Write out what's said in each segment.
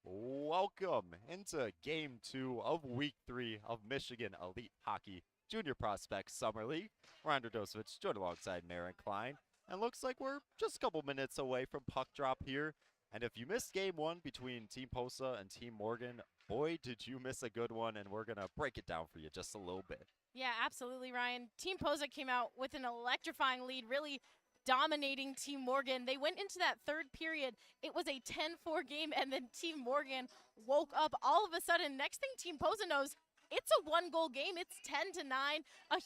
Welcome into game 2 of week 3 of Michigan Elite Hockey Junior Prospects Summer League. Ryan Dosovich joined alongside Marin Klein. And looks like we're just a couple minutes away from puck drop here. And if you missed game 1 between Team Posa and Team Morgan, boy, did you miss a good one, and we're going to break it down for you just a little bit. Yeah, absolutely, Ryan. Team Posa came out with an electrifying lead, really dominating Team Morgan. They went into that third period. It was a 10-4 game, and then Team Morgan woke up all of a sudden. Next thing Team Posa knows, it's a one-goal game. It's 10-9. A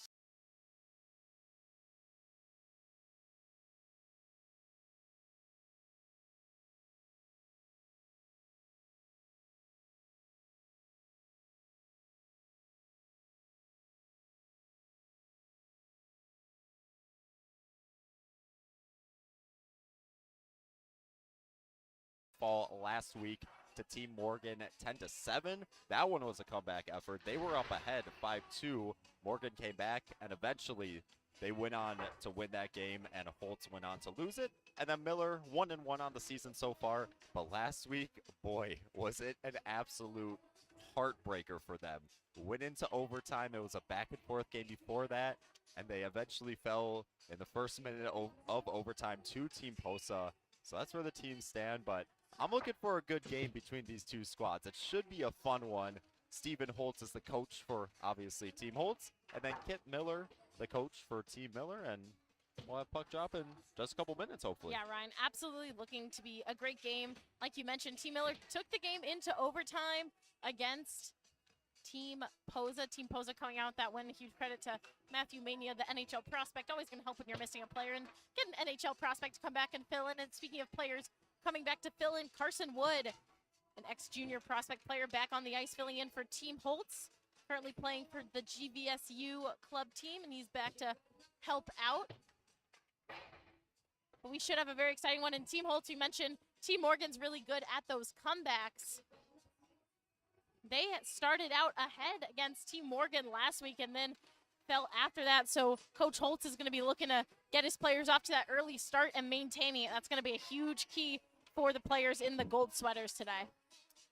Fall last week to Team Morgan 10-7. That one was a comeback effort. They were up ahead 5-2. Morgan came back, and eventually they went on to win that game, and Holtz went on to lose it. And then Miller 1-1 on the season so far. But last week, boy, was it an absolute heartbreaker for them. Went into overtime. It was a back and forth game before that, and they eventually fell in the first minute of overtime to Team Posa. So that's where the teams stand, but I'm looking for a good game between these two squads. It should be a fun one. Stephen Holtz is the coach for, obviously, Team Holtz, and then Kit Miller, the coach for Team Miller, and we'll have puck drop in just a couple minutes, hopefully. Yeah, Ryan, absolutely looking to be a great game. Like you mentioned, Team Miller took the game into overtime against Team Posa. Team Posa coming out with that win. Huge credit to Matthew Mania, the NHL prospect. Always going to help when you're missing a player and get an NHL prospect to come back and fill in. And speaking of players coming back to fill in, Carson Wood, an ex-junior prospect player, back on the ice filling in for Team Holtz. Currently playing for the GVSU club team, and he's back to help out. But we should have a very exciting one. In Team Holtz, you mentioned Team Morgan's really good at those comebacks. They had started out ahead against Team Morgan last week and then fell after that. So Coach Holtz is going to be looking to get his players off to that early start and maintaining it. That's going to be a huge key for the players in the gold sweaters today.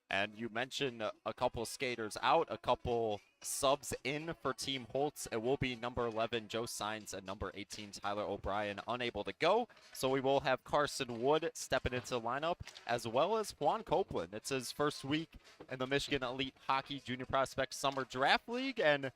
And you mentioned a couple skaters out, a couple subs in for Team Holtz. It will be number 11, Joe Sines, and number 18, Tyler O'Brien, unable to go. So we will have Carson Wood stepping into the lineup, as well as Juan Copeland. It's his first week in the Michigan Elite Hockey Junior Prospects Summer Draft League. And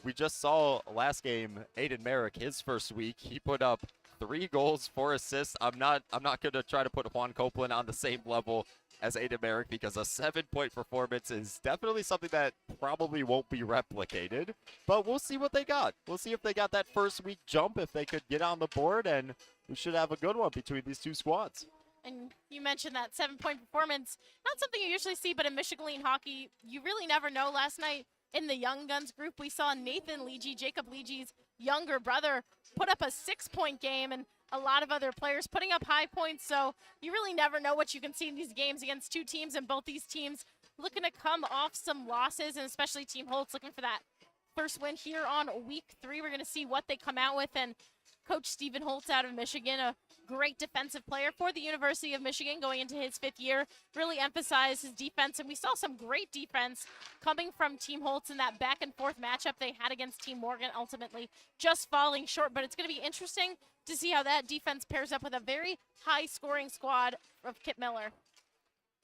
we just saw last game, Aiden Merrick, his first week. He put up 3 goals, 4 assists. I'm not going to try to put Juan Copeland on the same level as Aiden Merrick, because a 7-point performance is definitely something that probably won't be replicated. But we'll see what they got. We'll see if they got that first week jump, if they could get on the board, and we should have a good one between these two squads. And you mentioned that 7-point performance. Not something you usually see, but in Michigan Elite Hockey, you really never know. Last night in the Young Guns group, we saw Nathan Leegee, Jacob Leegee's younger brother, put up a 6-point game, and a lot of other players putting up high points. So you really never know what you can see in these games against two teams, and both these teams looking to come off some losses, and especially Team Holtz looking for that first win here on week 3. We're going to see what they come out with. And Coach Stephen Holtz out of Michigan, a great defensive player for the University of Michigan going into his 5th year, really emphasized his defense. And we saw some great defense coming from Team Holtz in that back and forth matchup they had against Team Morgan, ultimately just falling short. But it's going to be interesting to see how that defense pairs up with a very high scoring squad of Kit Miller.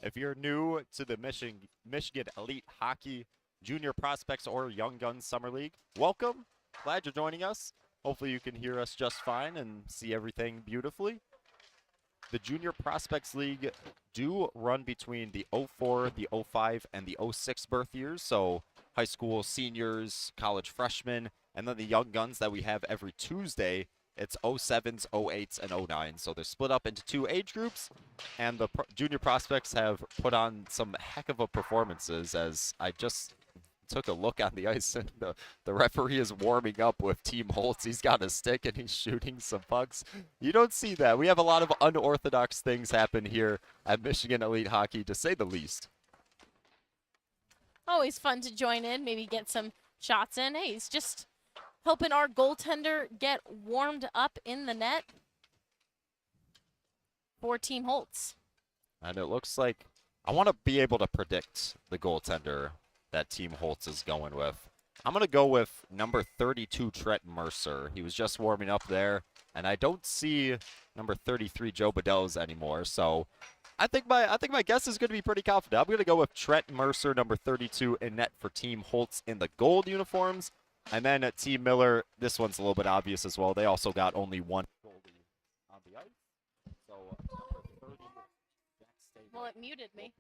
If you're new to the Michigan Elite Hockey Junior Prospects or Young Guns Summer League, welcome. Glad you're joining us. Hopefully you can hear us just fine and see everything beautifully. The Junior Prospects League do run between the 04, the 05, and the 06 birth years. So high school seniors, college freshmen, and then the Young Guns that we have every Tuesday. It's 07s, 08s, and 09s. So they're split up into 2 age groups. And the Junior Prospects have put on some heck of a performances, as I just took a look on the ice, and the referee is warming up with Team Holtz. He's got a stick and he's shooting some pucks. You don't see that. We have a lot of unorthodox things happen here at Michigan Elite Hockey, to say the least. Always fun to join in, maybe get some shots in. Hey, he's just helping our goaltender get warmed up in the net for Team Holtz. And it looks like I want to be able to predict the goaltender that Team Holtz is going with. I'm going to go with number 32, Trent Mercer. He was just warming up there, and I don't see number 33, Joe Bedells anymore. So I think my guess is going to be pretty confident. I'm going to go with Trent Mercer, number 32, in net for Team Holtz in the gold uniforms. And then at Team Miller, this one's a little bit obvious as well. They also got only one goalie on the ice. So number 30, Jack Stable. Well, it muted me.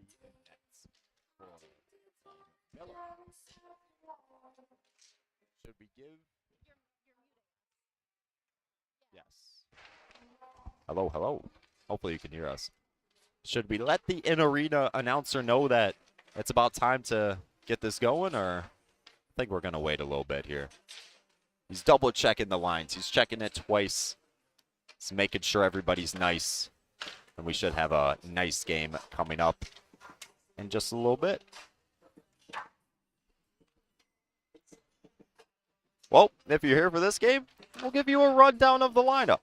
Should we give? Yes. Hello, hello. Hopefully you can hear us. Should we let the in-arena announcer know that it's about time to get this going, or I think we're going to wait a little bit here. He's double-checking the lines. He's checking it twice. He's making sure everybody's nice. And we should have a nice game coming up in just a little bit. Well, if you're here for this game, we'll give you a rundown of the lineup.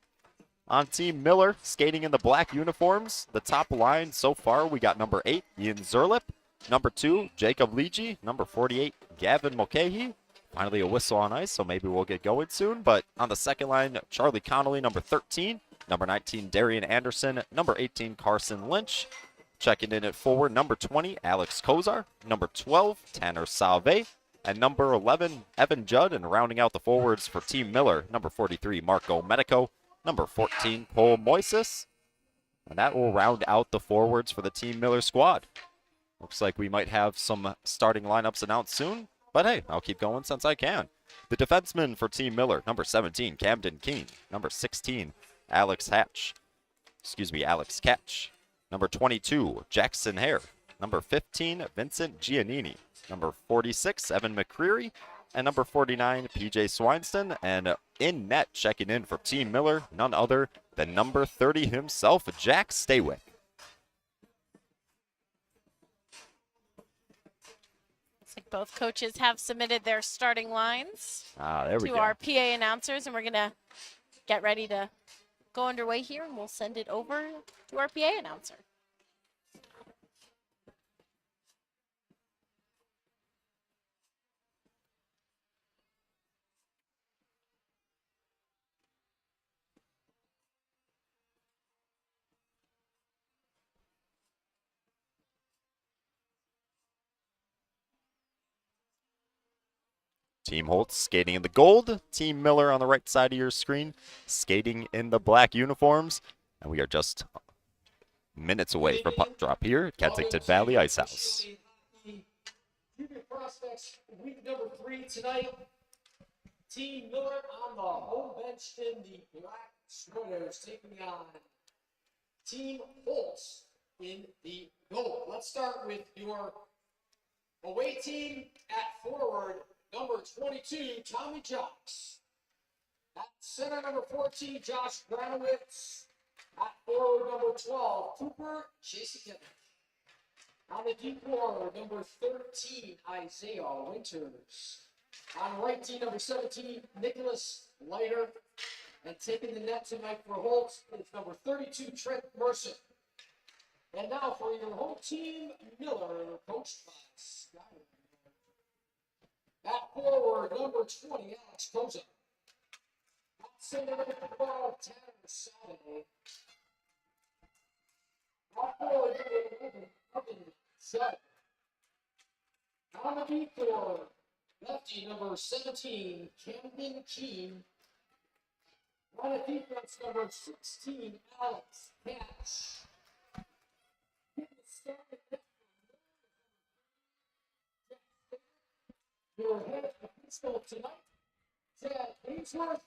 On Team Miller, skating in the black uniforms, the top line so far, we got number 8, Ian Zerlip, number 2, Jacob Leege, number 48, Gavin Mulcahy. Finally a whistle on ice, so maybe we'll get going soon. But on the second line, Charlie Connolly, number 13, number 19, Darian Anderson, number 18, Carson Lynch. Checking in at forward, number 20, Alex Kozar, number 12, Tanner Salve, and number 11, Evan Judd. And rounding out the forwards for Team Miller, number 43, Marco Medico, number 14, Cole Moises. And that will round out the forwards for the Team Miller squad. Looks like we might have some starting lineups announced soon, but hey, I'll keep going since I can. The defensemen for Team Miller, number 17, Camden Keene, number 16, Alex Catch, number 22, Jackson Hare, number 15, Vincent Giannini, number 46, Evan McCreary, and number 49, PJ Swinston. And in net, checking in for Team Miller, none other than number 30 himself, Jack Staywick. Looks like both coaches have submitted their starting lines There we to go. our PA announcers, and we're going to get ready to go underway here, and we'll send it over to our PA announcer. Team Holtz skating in the gold. Team Miller on the right side of your screen skating in the black uniforms. And we are just minutes away from puck drop here at Kensington Valley Ice House. Junior Prospects, week number 3 tonight. Team Miller on the home bench in the black sweaters, taking on Team Holtz in the gold. Let's start with your away team at forward. Number 22, Tommy Jocks. At center, number 14, Josh Granowitz. At forward, number 12, Cooper Jason. On the deep forward, number 13, Isaiah Winters. On right team, number 17, Nicholas Leiter. And taking the net tonight for Holtz is number 32, Trent Mercer. And now for your home team, Miller, coached by Scott. At forward, number 20, Alex Koza. At center, number 12, Tanner Salve. At forward, number 11, Evan Judd. On the deep forward, lefty, number 17, Camden Keene. On the defense, number 16, Alex Catch. Your head official tonight, Chad Ainsworth.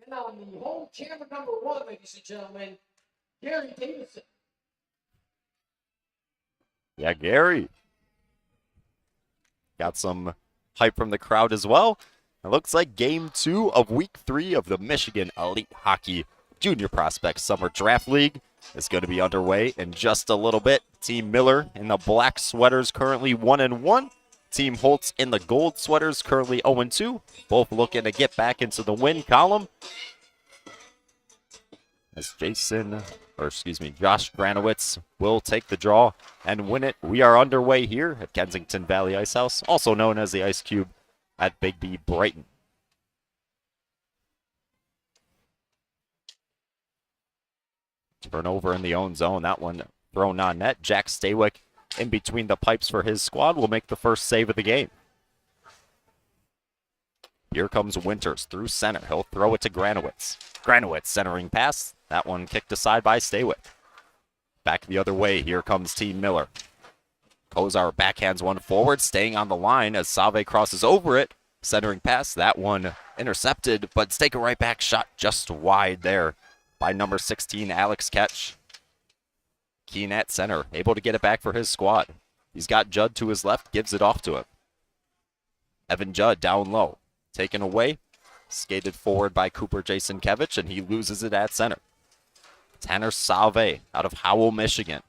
And on the home camera number 1, ladies and gentlemen, Gary Davidson. Yeah, Gary. Got some hype from the crowd as well. It looks like game 2 of week 3 of the Michigan Elite Hockey Junior Prospect Summer Draft League is going to be underway in just a little bit. Team Miller in the black sweaters currently 1-1. Team Holtz in the gold sweaters currently 0-2. Both looking to get back into the win column. As Jason Josh Granowitz will take the draw and win it. We are underway here at Kensington Valley Ice House, also known as the Ice Cube at Big B Brighton. Turnover in the own zone. That one thrown on net. Jack Staywick in between the pipes for his squad will make the first save of the game. Here comes Winters through center. He'll throw it to Granowitz. Granowitz centering pass. That one kicked aside by Staywick. Back the other way. Here comes Team Miller. Kozar backhands one forward, staying on the line as Save crosses over it. Centering pass. That one intercepted, but take a right back shot just wide there by number 16, Alex Ketch. Keen at center, able to get it back for his squad. He's got Judd to his left, gives it off to him. Evan Judd down low, taken away, skated forward by Cooper Jason Kevich, and he loses it at center. Tanner Save out of Howell, Michigan.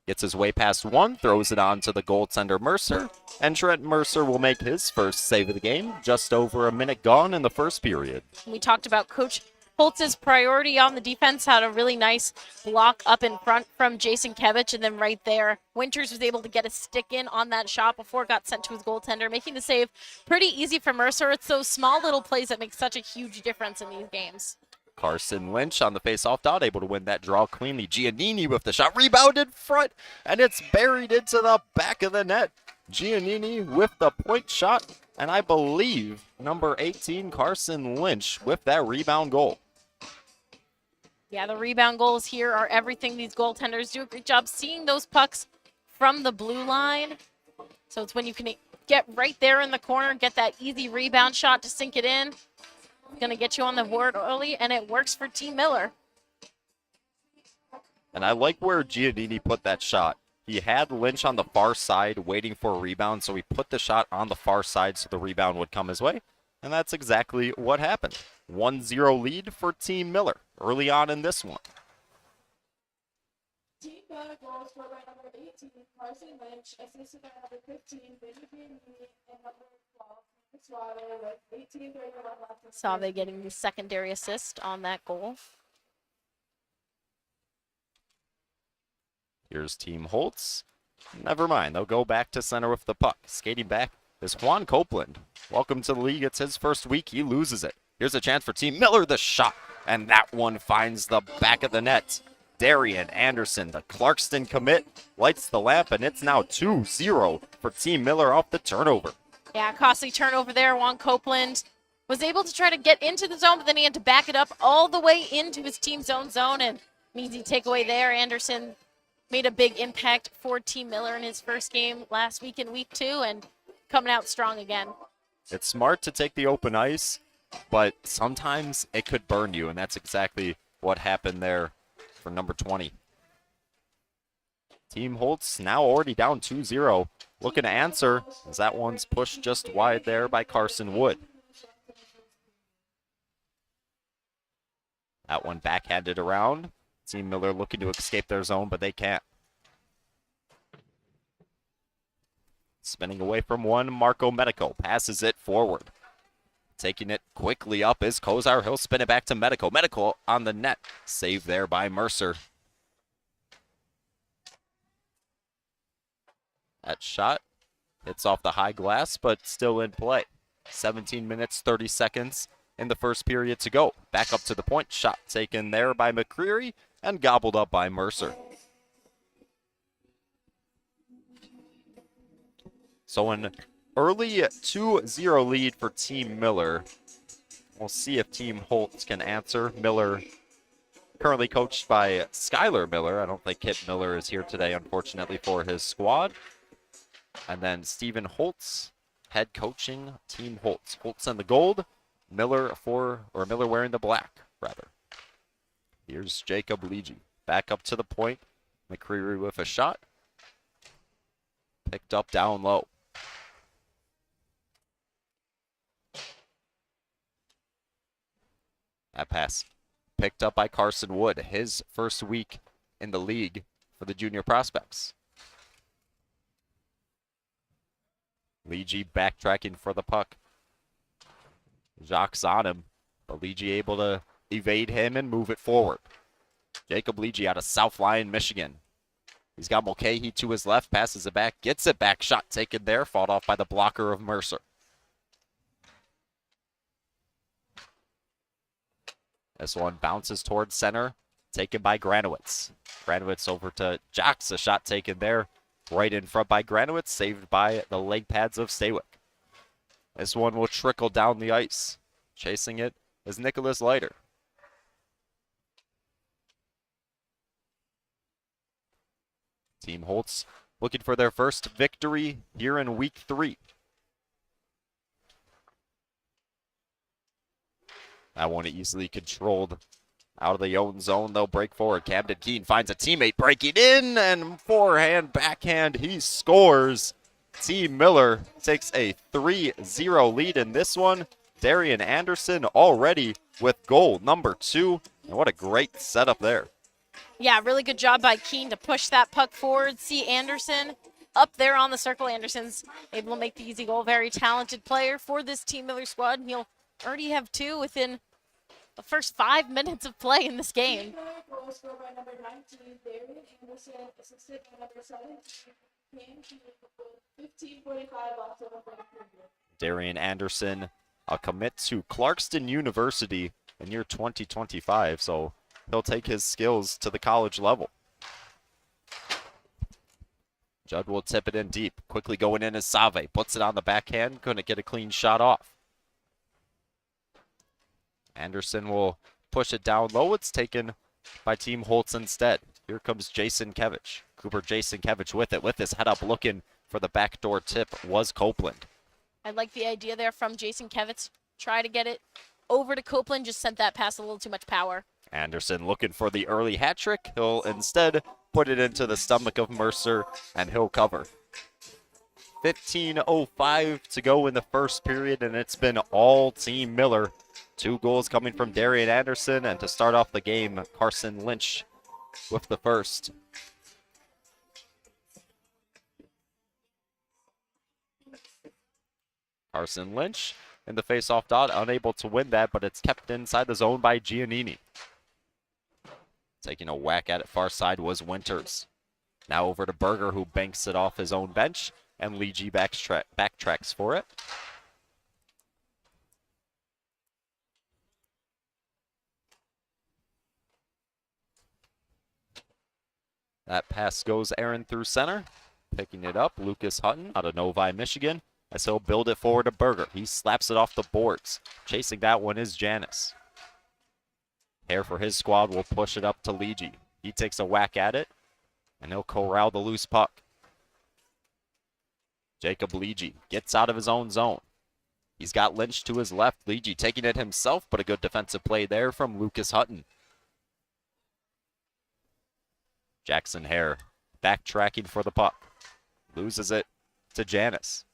Gets his way past one, throws it on to the goaltender Mercer, and Trent Mercer will make his first save of the game, just over a minute gone in the first period. We talked about Coach Holtz's priority on the defense, had a really nice block up in front from Jason Kevich, and then right there, Winters was able to get a stick in on that shot before it got sent to his goaltender, making the save pretty easy for Mercer. It's those small little plays that make such a huge difference in these games. Carson Lynch on the face-off dot, able to win that draw cleanly. Giannini with the shot, rebounded front, and it's buried into the back of the net. Giannini with the point shot, and I believe number 18, Carson Lynch, with that rebound goal. Yeah, the rebound goals here are everything. These goaltenders do a great job seeing those pucks from the blue line. So it's when you can get right there in the corner, get that easy rebound shot to sink it in. It's going to get you on the board early, and it works for Team Miller. And I like where Giannini put that shot. He had Lynch on the far side waiting for a rebound, so he put the shot on the far side so the rebound would come his way. And that's exactly what happened. 1-0 lead for Team Miller early on in this one. Team Miller goals scored by number 18, Carson Lynch, assisted by number 15, Benjamin Lee, and number 12, Swallow, with 18:31 left. Save getting the secondary assist on that goal. Here's Team Holtz. Never mind, they'll go back to center with the puck. Skating back is Juan Copeland. Welcome to the league. It's his first week. He loses it. Here's a chance for Team Miller. The shot, and that one finds the back of the net. Darian Anderson, the Clarkston commit, lights the lamp, and it's now 2-0 for Team Miller off the turnover. Yeah, costly turnover there. Juan Copeland was able to try to get into the zone, but then he had to back it up all the way into his team's own zone, and an easy takeaway there. Anderson made a big impact for Team Miller in his first game last week in week 2, and coming out strong again. It's smart to take the open ice, but sometimes it could burn you, and that's exactly what happened there for number 20. Team Holtz now already down 2-0. Looking to answer as that one's pushed just wide there by Carson Wood. That one backhanded around. Team Miller looking to escape their zone, but they can't. Spinning away from one, Marco Medico passes it forward. Taking it quickly up is Kozar. He'll spin it back to Medico. Medico on the net. Saved there by Mercer. That shot hits off the high glass, but still in play. 17 minutes, 30 seconds in the first period to go. Back up to the point. Shot taken there by McCreary and gobbled up by Mercer. So an early 2-0 lead for Team Miller. We'll see if Team Holtz can answer. Miller currently coached by Skylar Miller. I don't think Kip Miller is here today, unfortunately, for his squad. And then Stephen Holtz, head coaching Team Holtz. Holtz in the gold, Miller wearing the black, rather. Here's Jacob Leege. Back up to the point. McCreary with a shot. Picked up down low. That pass picked up by Carson Wood, his first week in the league for the junior prospects. Leege backtracking for the puck. Jacques on him, but Leege able to evade him and move it forward. Jacob Leege out of South Lyon, Michigan. He's got Mulcahy to his left, passes it back, gets it back, shot taken there, fought off by the blocker of Mercer. This one bounces towards center, taken by Granowitz. Granowitz over to Jocks, a shot taken there, right in front by Granowitz, saved by the leg pads of Staywick. This one will trickle down the ice. Chasing it is Nicholas Leiter. Team Holtz looking for their first victory here in week 3. That one easily controlled out of the own zone. They'll break forward. Camden Keene finds a teammate breaking in, and forehand, backhand, he scores. Team Miller takes a 3-0 lead in this one. Darian Anderson already with goal number 2. And what a great setup there. Yeah, really good job by Keene to push that puck forward. See Anderson up there on the circle. Anderson's able to make the easy goal. Very talented player for this Team Miller squad. And he'll already have 2 within the first 5 minutes of play in this game. Team Miller goal scored by number 19, Darian Anderson, assisted by number 17, Cam Keene, with 15:45 left in the first period. Darian Anderson, a commit to Clarkston University in year 2025, so he'll take his skills to the college level. Judd will tip it in deep. Quickly going in is Save. Puts it on the backhand. Couldn't get a clean shot off. Anderson will push it down low. It's taken by Team Holtz instead. Here comes Jason Kevich. Cooper Jason Kevich with it. With his head up looking for the backdoor tip was Copeland. I like the idea there from Jason Kevitz. Try to get it over to Copeland. Just sent that pass a little too much power. Anderson looking for the early hat trick. He'll instead put it into the stomach of Mercer, and he'll cover. 15:05 to go in the first period, and it's been all Team Miller. 2 goals coming from Darian Anderson, and to start off the game, Carson Lynch with the first. Carson Lynch in the face-off dot, unable to win that, but it's kept inside the zone by Giannini. Taking a whack at it far side was Winters. Now over to Berger, who banks it off his own bench, and Leege backtracks for it. That pass goes Aaron through center. Picking it up, Lucas Hutton out of Novi, Michigan, as he'll build it forward to Berger. He slaps it off the boards. Chasing that one is Janis. Hare for his squad will push it up to Leege. He takes a whack at it, and he'll corral the loose puck. Jacob Leege gets out of his own zone. He's got Lynch to his left. Leege taking it himself, but a good defensive play there from Lucas Hutton. Jackson Hare backtracking for the puck. Loses it to Janis.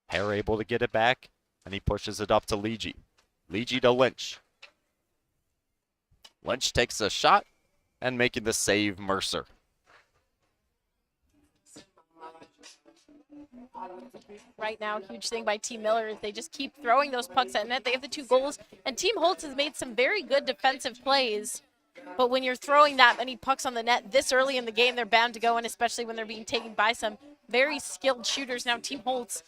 Hare able to get it back, and he pushes it up to Leege. Leege to Lynch. Lynch takes a shot, and making the save, Mercer. Right now, huge thing by Team Miller is they just keep throwing those pucks at net. They have the 2 goals, and Team Holtz has made some very good defensive plays. But when you're throwing that many pucks on the net this early in the game, they're bound to go in, especially when they're being taken by some very skilled shooters. Now, Team Holtz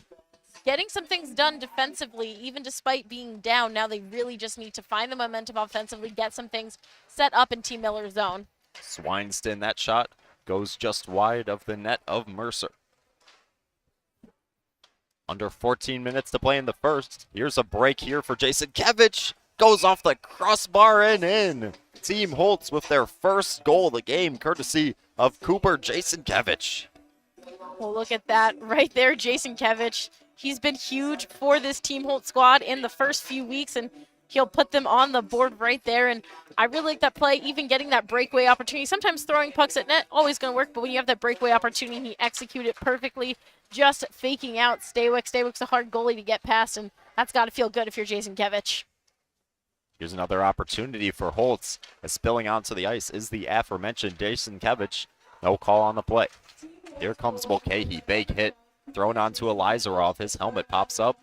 getting some things done defensively, even despite being down. Now they really just need to find the momentum offensively, get some things set up in Team Miller's zone. Swineston, that shot goes just wide of the net of Mercer. Under 14 minutes to play in the first. Here's a break here for Jason Kevich. Goes off the crossbar and in. Team Holtz with their first goal of the game, courtesy of Cooper Jason Kevich. Well, look at that right there, Jason Kevich. He's been huge for this Team Holtz squad in the first few weeks, and he'll put them on the board right there. And I really like that play, even getting that breakaway opportunity. Sometimes throwing pucks at net, always going to work, but when you have that breakaway opportunity, he executed it perfectly, just faking out Staywick. Staywick's a hard goalie to get past, and that's got to feel good if you're Jason Kevich. Here's another opportunity for Holtz, as spilling onto the ice is the aforementioned Jason Kevich. No call on the play. Here comes Mulcahy, big hit, thrown onto Elizarov. His helmet pops up.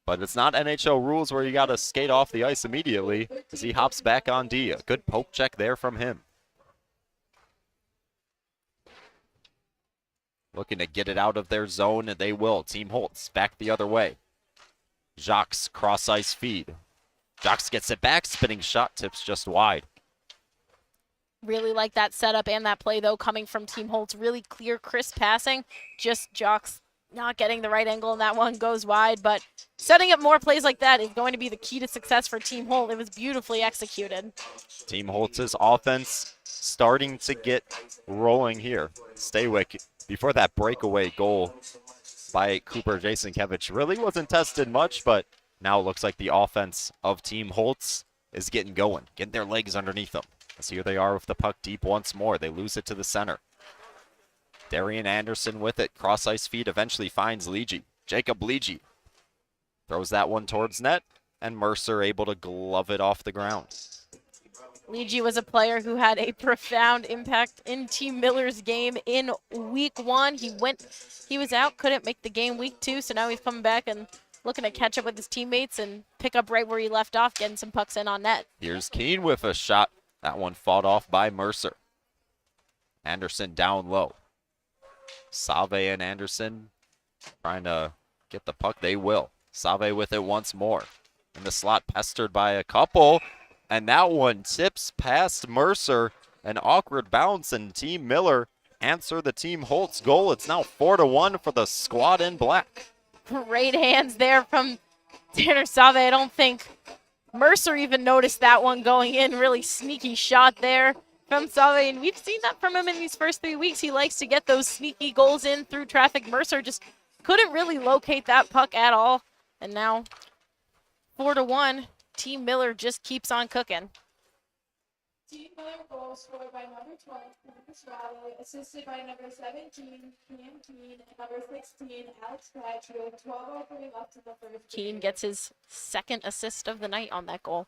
But it's not NHL rules where you got to skate off the ice immediately as he hops back on D. A good poke check there from him. Looking to get it out of their zone, and they will. Team Holtz back the other way. Jacques cross ice feed. Jacques gets it back, spinning shot, tips just wide. Really like that setup and that play, though, coming from Team Holtz. Really clear, crisp passing. Just Jacques not getting the right angle, and that one goes wide. But setting up more plays like that is going to be the key to success for Team Holt. It was beautifully executed. Team Holtz's offense starting to get rolling here. Staywick, before that breakaway goal by Cooper Jasenkevich, really wasn't tested much, but now it looks like the offense of Team Holtz is getting going, getting their legs underneath them. As here they are with the puck deep once more. They lose it to the center. Darian Anderson with it. Cross ice feed eventually finds Leegey. Jacob Leegey throws that one towards net, and Mercer able to glove it off the ground. Leegey was a player who had a profound impact in Team Miller's game in week 1. He was out, couldn't make the game week 2, so now he's coming back and looking to catch up with his teammates and pick up right where he left off, getting some pucks in on net. Here's Keene with a shot. That one fought off by Mercer. Anderson down low. Save and Anderson trying to get the puck. They will. Save with it once more. In the slot, pestered by a couple. And that one tips past Mercer. An awkward bounce, and Team Miller answer the Team Holtz goal. It's now 4-1 for the squad in black. Great hands there from Tanner Save. I don't think Mercer even noticed that one going in. Really sneaky shot there from Save, and we've seen that from him in these first 3 weeks. He likes to get those sneaky goals in through traffic. Mercer just couldn't really locate that puck at all, and now 4-1. Team Miller just keeps on cooking. Team Miller goal scored by number 12, Lucas Riley, assisted by number 17, Cam Keene, and number 16, Alex Patrick, 12:03 left in the first. Keene gets his second assist of the night on that goal.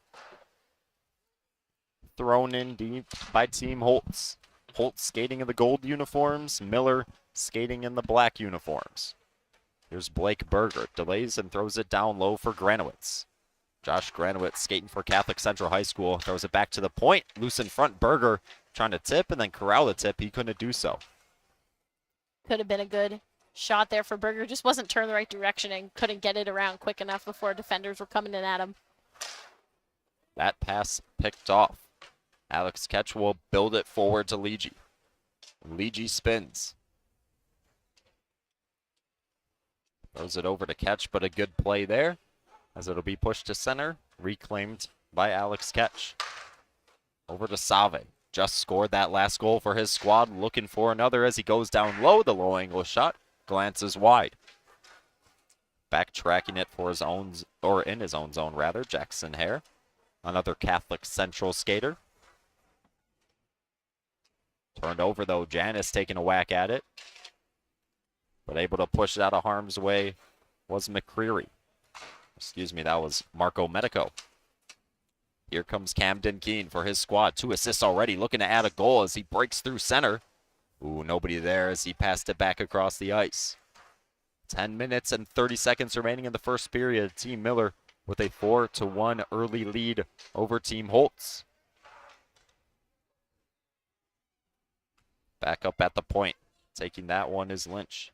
Thrown in deep by Team Holtz. Holtz skating in the gold uniforms, Miller skating in the black uniforms. Here's Blake Berger, delays and throws it down low for Granowitz. Josh Granowitz skating for Catholic Central High School, throws it back to the point, loose in front, Berger trying to tip and then corral the tip, he couldn't do so. Could have been a good shot there for Berger, just wasn't turned the right direction and couldn't get it around quick enough before defenders were coming in at him. That pass picked off. Alex Ketch will build it forward to Leegey. Leegey spins. Throws it over to Ketch, but a good play there as it'll be pushed to center, reclaimed by Alex Ketch. Over to Save. Just scored that last goal for his squad, looking for another as he goes down low. The low angle shot glances wide. Backtracking it for his own, or in his own zone rather, Jackson Hare, another Catholic Central skater. Turned over though, Janis taking a whack at it. But able to push it out of harm's way was McCreary. Excuse me, that was Marco Medico. Here comes Camden Keene for his squad. 2 assists already, looking to add a goal as he breaks through center. Ooh, nobody there as he passed it back across the ice. 10 minutes and 30 seconds remaining in the first period. Team Miller with a 4-1 early lead over Team Holtz. Back up at the point. Taking that one is Lynch.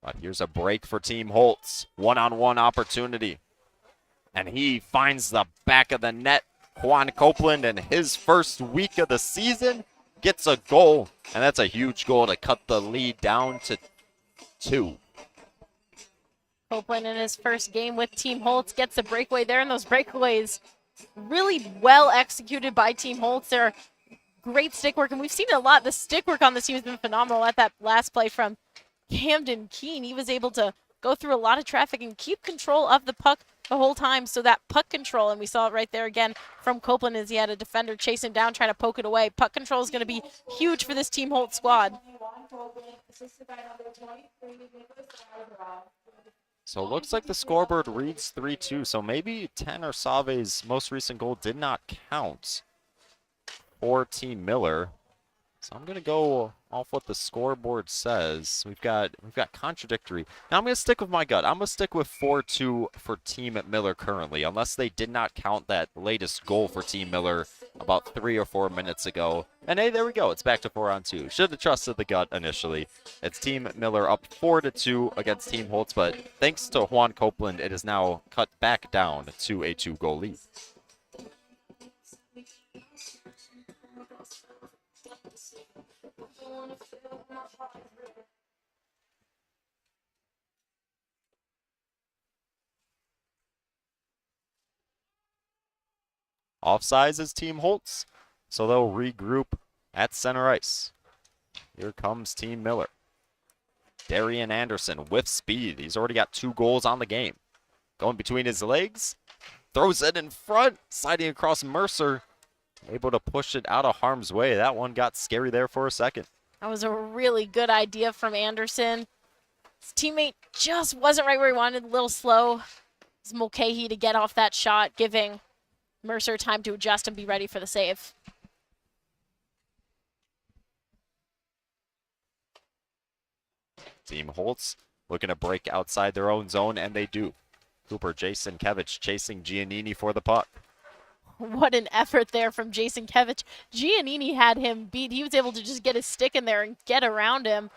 But here's a break for Team Holtz. One-on-one opportunity. And he finds the back of the net. Juan Copeland in his first week of the season gets a goal. And that's a huge goal to cut the lead down to 2. Copeland in his first game with Team Holtz gets a breakaway there, and those breakaways really well executed by Team Holtz. They're great stick work, and we've seen it a lot. The stick work on this team has been phenomenal. At that last play from Camden Keene, he was able to go through a lot of traffic and keep control of the puck the whole time. So that puck control, and we saw it right there again from Copeland as he had a defender chase him down, trying to poke it away. Puck control is going to be huge for this Team Holtz squad. So it looks like the scoreboard reads 3-2. So maybe Tanner Save's most recent goal did not count for Team Miller. So I'm gonna go off what the scoreboard says. We've got contradictory. Now I'm gonna stick with my gut. I'm gonna stick with 4-2 for Team Miller currently, unless they did not count that latest goal for Team Miller about 3 or 4 minutes ago. And hey, there we go. It's back to 4-on-2. Should have trusted the gut initially. It's Team Miller up 4-2 against Team Holtz, but thanks to Juan Copeland, it is now cut back down to a 2-goal lead. Offsides is Team Holtz, so they'll regroup at center ice. Here comes Team Miller. Darian Anderson with speed. He's already got 2 goals on the game. Going between his legs, throws it in front, sliding across Mercer. Able to push it out of harm's way. That one got scary there for a second. That was a really good idea from Anderson. His teammate just wasn't right where he wanted, a little slow. It's Mulcahy to get off that shot, giving Mercer time to adjust and be ready for the save. Team Holtz looking to break outside their own zone, and they do. Cooper Jason Kevich chasing Giannini for the puck. What an effort there from Jason Kevich. Giannini had him beat. He was able to just get his stick in there and get around him.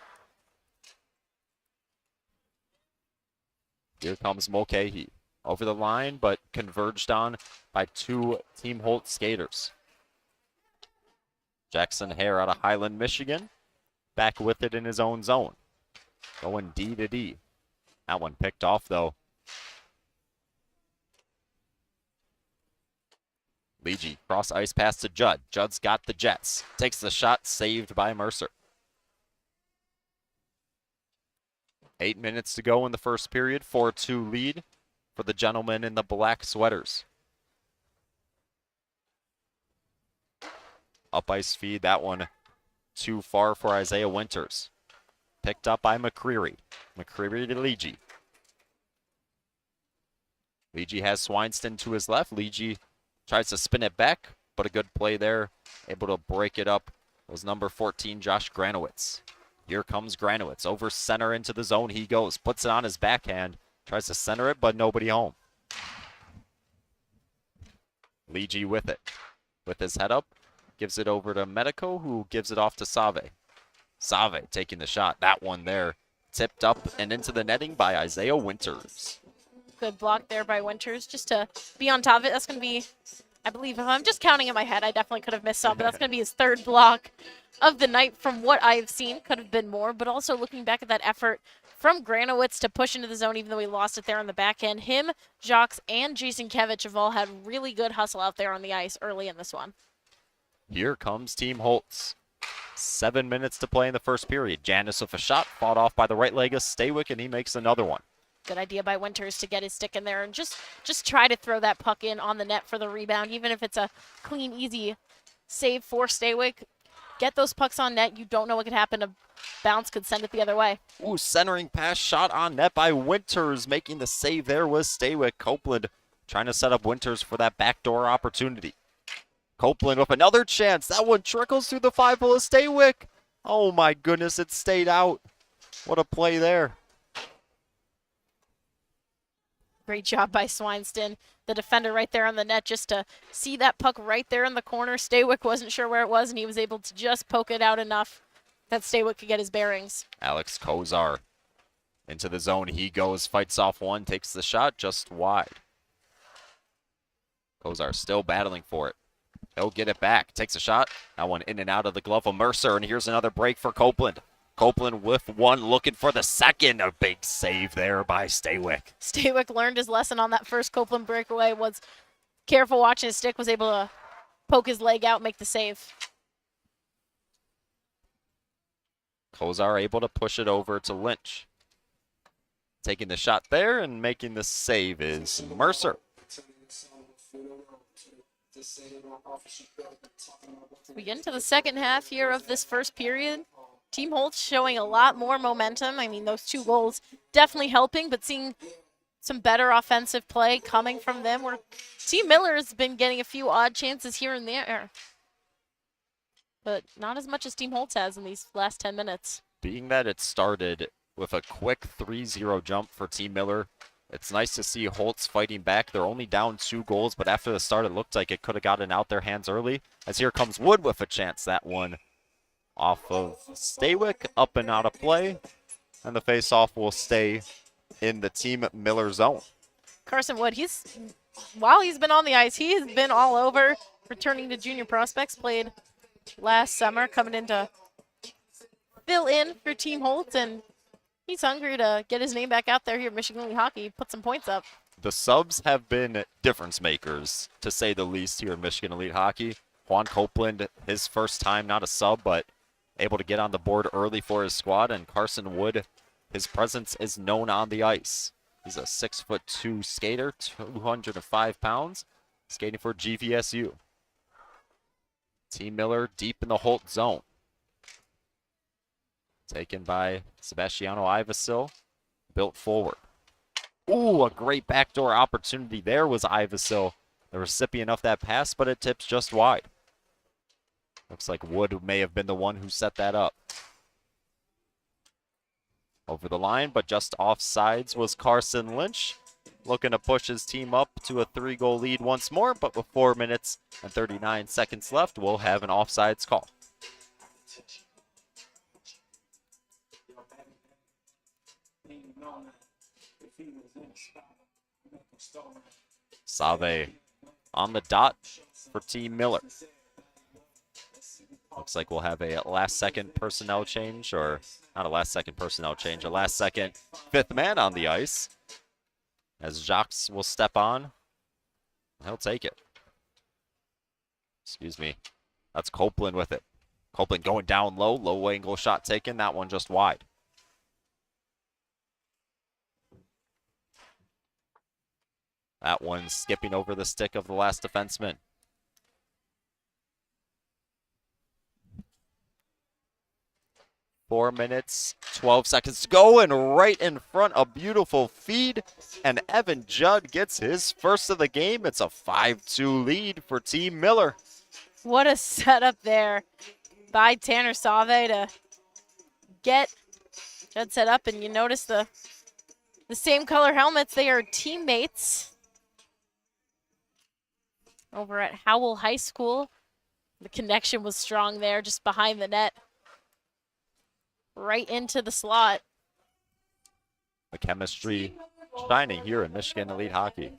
Here comes Mulcahy. Over the line, but converged on by 2 Team Holtz skaters. Jackson Hare out of Highland, Michigan. Back with it in his own zone. Going D to D. That one picked off, though. Leegee, cross ice pass to Judd. Judd's got the Jets. Takes the shot, saved by Mercer. 8 minutes to go in the first period. 4-2 lead for the gentlemen in the black sweaters. Up ice feed, that one too far for Isaiah Winters. Picked up by McCreary. McCreary to Leegee. Leegee has Swineston to his left. Leegee tries to spin it back, but a good play there. Able to break it up was number 14, Josh Granowitz. Here comes Granowitz. Over center into the zone he goes. Puts it on his backhand. Tries to center it, but nobody home. Leegee with it. With his head up. Gives it over to Medico, who gives it off to Save. Save taking the shot. That one there. Tipped up and into the netting by Isaiah Winters. Good block there by Winters just to be on top of it. That's going to be, I believe, if I'm just counting in my head, I definitely could have missed some, but that's going to be his 3rd block of the night from what I've seen. Could have been more, but also looking back at that effort from Granowitz to push into the zone, even though he lost it there on the back end. Him, Jacques, and Jason Kevich have all had really good hustle out there on the ice early in this one. Here comes Team Holtz. 7 minutes to play in the first period. Janis with a shot, fought off by the right leg of Staywick, and he makes another one. Good idea by Winters to get his stick in there and just try to throw that puck in on the net for the rebound, even if it's a clean, easy save for Staywick. Get those pucks on net. You don't know what could happen. A bounce could send it the other way. Ooh, centering pass shot on net by Winters. Making the save there was Staywick. Copeland trying to set up Winters for that backdoor opportunity. Copeland with another chance. That one trickles through the 5-hole of Staywick. Oh my goodness, it stayed out. What a play there. Great job by Swineston, the defender right there on the net, just to see that puck right there in the corner. Staywick wasn't sure where it was, and he was able to just poke it out enough that Staywick could get his bearings. Alex Kozar into the zone. He goes, fights off one, takes the shot just wide. Kozar still battling for it. He'll get it back. Takes a shot. That one in and out of the glove of Mercer, and here's another break for Copeland. Copeland with one, looking for the second. A big save there by Staywick. Staywick learned his lesson on that first Copeland breakaway, was careful watching his stick, was able to poke his leg out, make the save. Kozar able to push it over to Lynch. Taking the shot there and making the save is Mercer. We get into the second half here of this first period. Team Holtz showing a lot more momentum. I mean, those 2 goals definitely helping, but seeing some better offensive play coming from them, where Team Miller has been getting a few odd chances here and there. but not as much as Team Holtz has in these last 10 minutes. Being that it started with a quick 3-0 jump for Team Miller, it's nice to see Holtz fighting back. They're only down 2 goals, but after the start, it looked like it could have gotten out their hands early. As here comes Wood with a chance. That one off of Staywick, up and out of play. And the face-off will stay in the Team Miller zone. Carson Wood, while he's been on the ice, he has been all over. Returning to junior prospects, played last summer, coming in to fill in for Team Holtz, and he's hungry to get his name back out there here at Michigan Elite Hockey, put some points up. The subs have been difference makers, to say the least, here in Michigan Elite Hockey. Juan Copeland, his first time, not a sub, but able to get on the board early for his squad. And Carson Wood, his presence is known on the ice. He's a 6'2" skater, 205 pounds, skating for GVSU. Team Miller deep in the Holt zone. Taken by Sebastiano Ivasil, built forward. Ooh, a great backdoor opportunity there was Ivasil, the recipient of that pass, but it tips just wide. Looks like Wood may have been the one who set that up. Over the line, but just offsides was Carson Lynch, looking to push his team up to a 3-goal lead once more, but with 4 minutes and 39 seconds left, we'll have an offsides call. Save on the dot for Team Miller. Looks like we'll have a last-second personnel change, or not a last-second personnel change, a last-second fifth man on the ice. As Jacques will step on, he'll take it. Excuse me. That's Copeland with it. Copeland going down low, low angle shot taken. That one just wide. That one skipping over the stick of the last defenseman. Four minutes, 12 seconds to go, and right in front, a beautiful feed, and Evan Judd gets his first of the game. It's a 5-2 lead for Team Miller. What a setup there by Tanner Save to get Judd set up, and you notice the same color helmets. They are teammates over at Howell High School. The connection was strong there, just behind the net. Right into the slot. The chemistry shining here in Michigan Elite Hockey.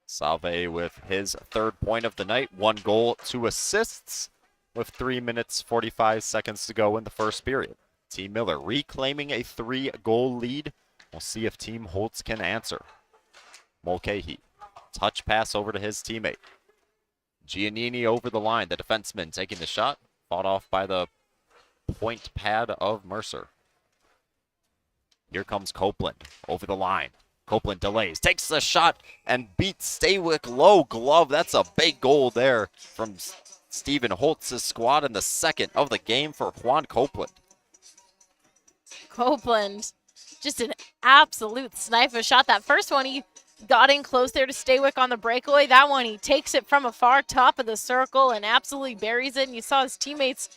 Salve with his third point of the night. 1 goal, 2 assists with 3 minutes, 45 seconds to go in the first period. Team Miller reclaiming a 3-goal lead. We'll see if Team Holtz can answer. Mulcahy, touch pass over to his teammate. Giannini over the line, the defenseman taking the shot, fought off by the point pad of Mercer. Here comes Copeland over the line. Copeland delays, takes the shot, and beats Staywick low glove. That's a big goal there from Stephen Holtz's squad, in the second of the game for Juan Copeland. Copeland, just an absolute sniper shot. That first one, he got in close there to Staywick on the breakaway. That one, he takes it from afar, top of the circle, and absolutely buries it. And you saw his teammates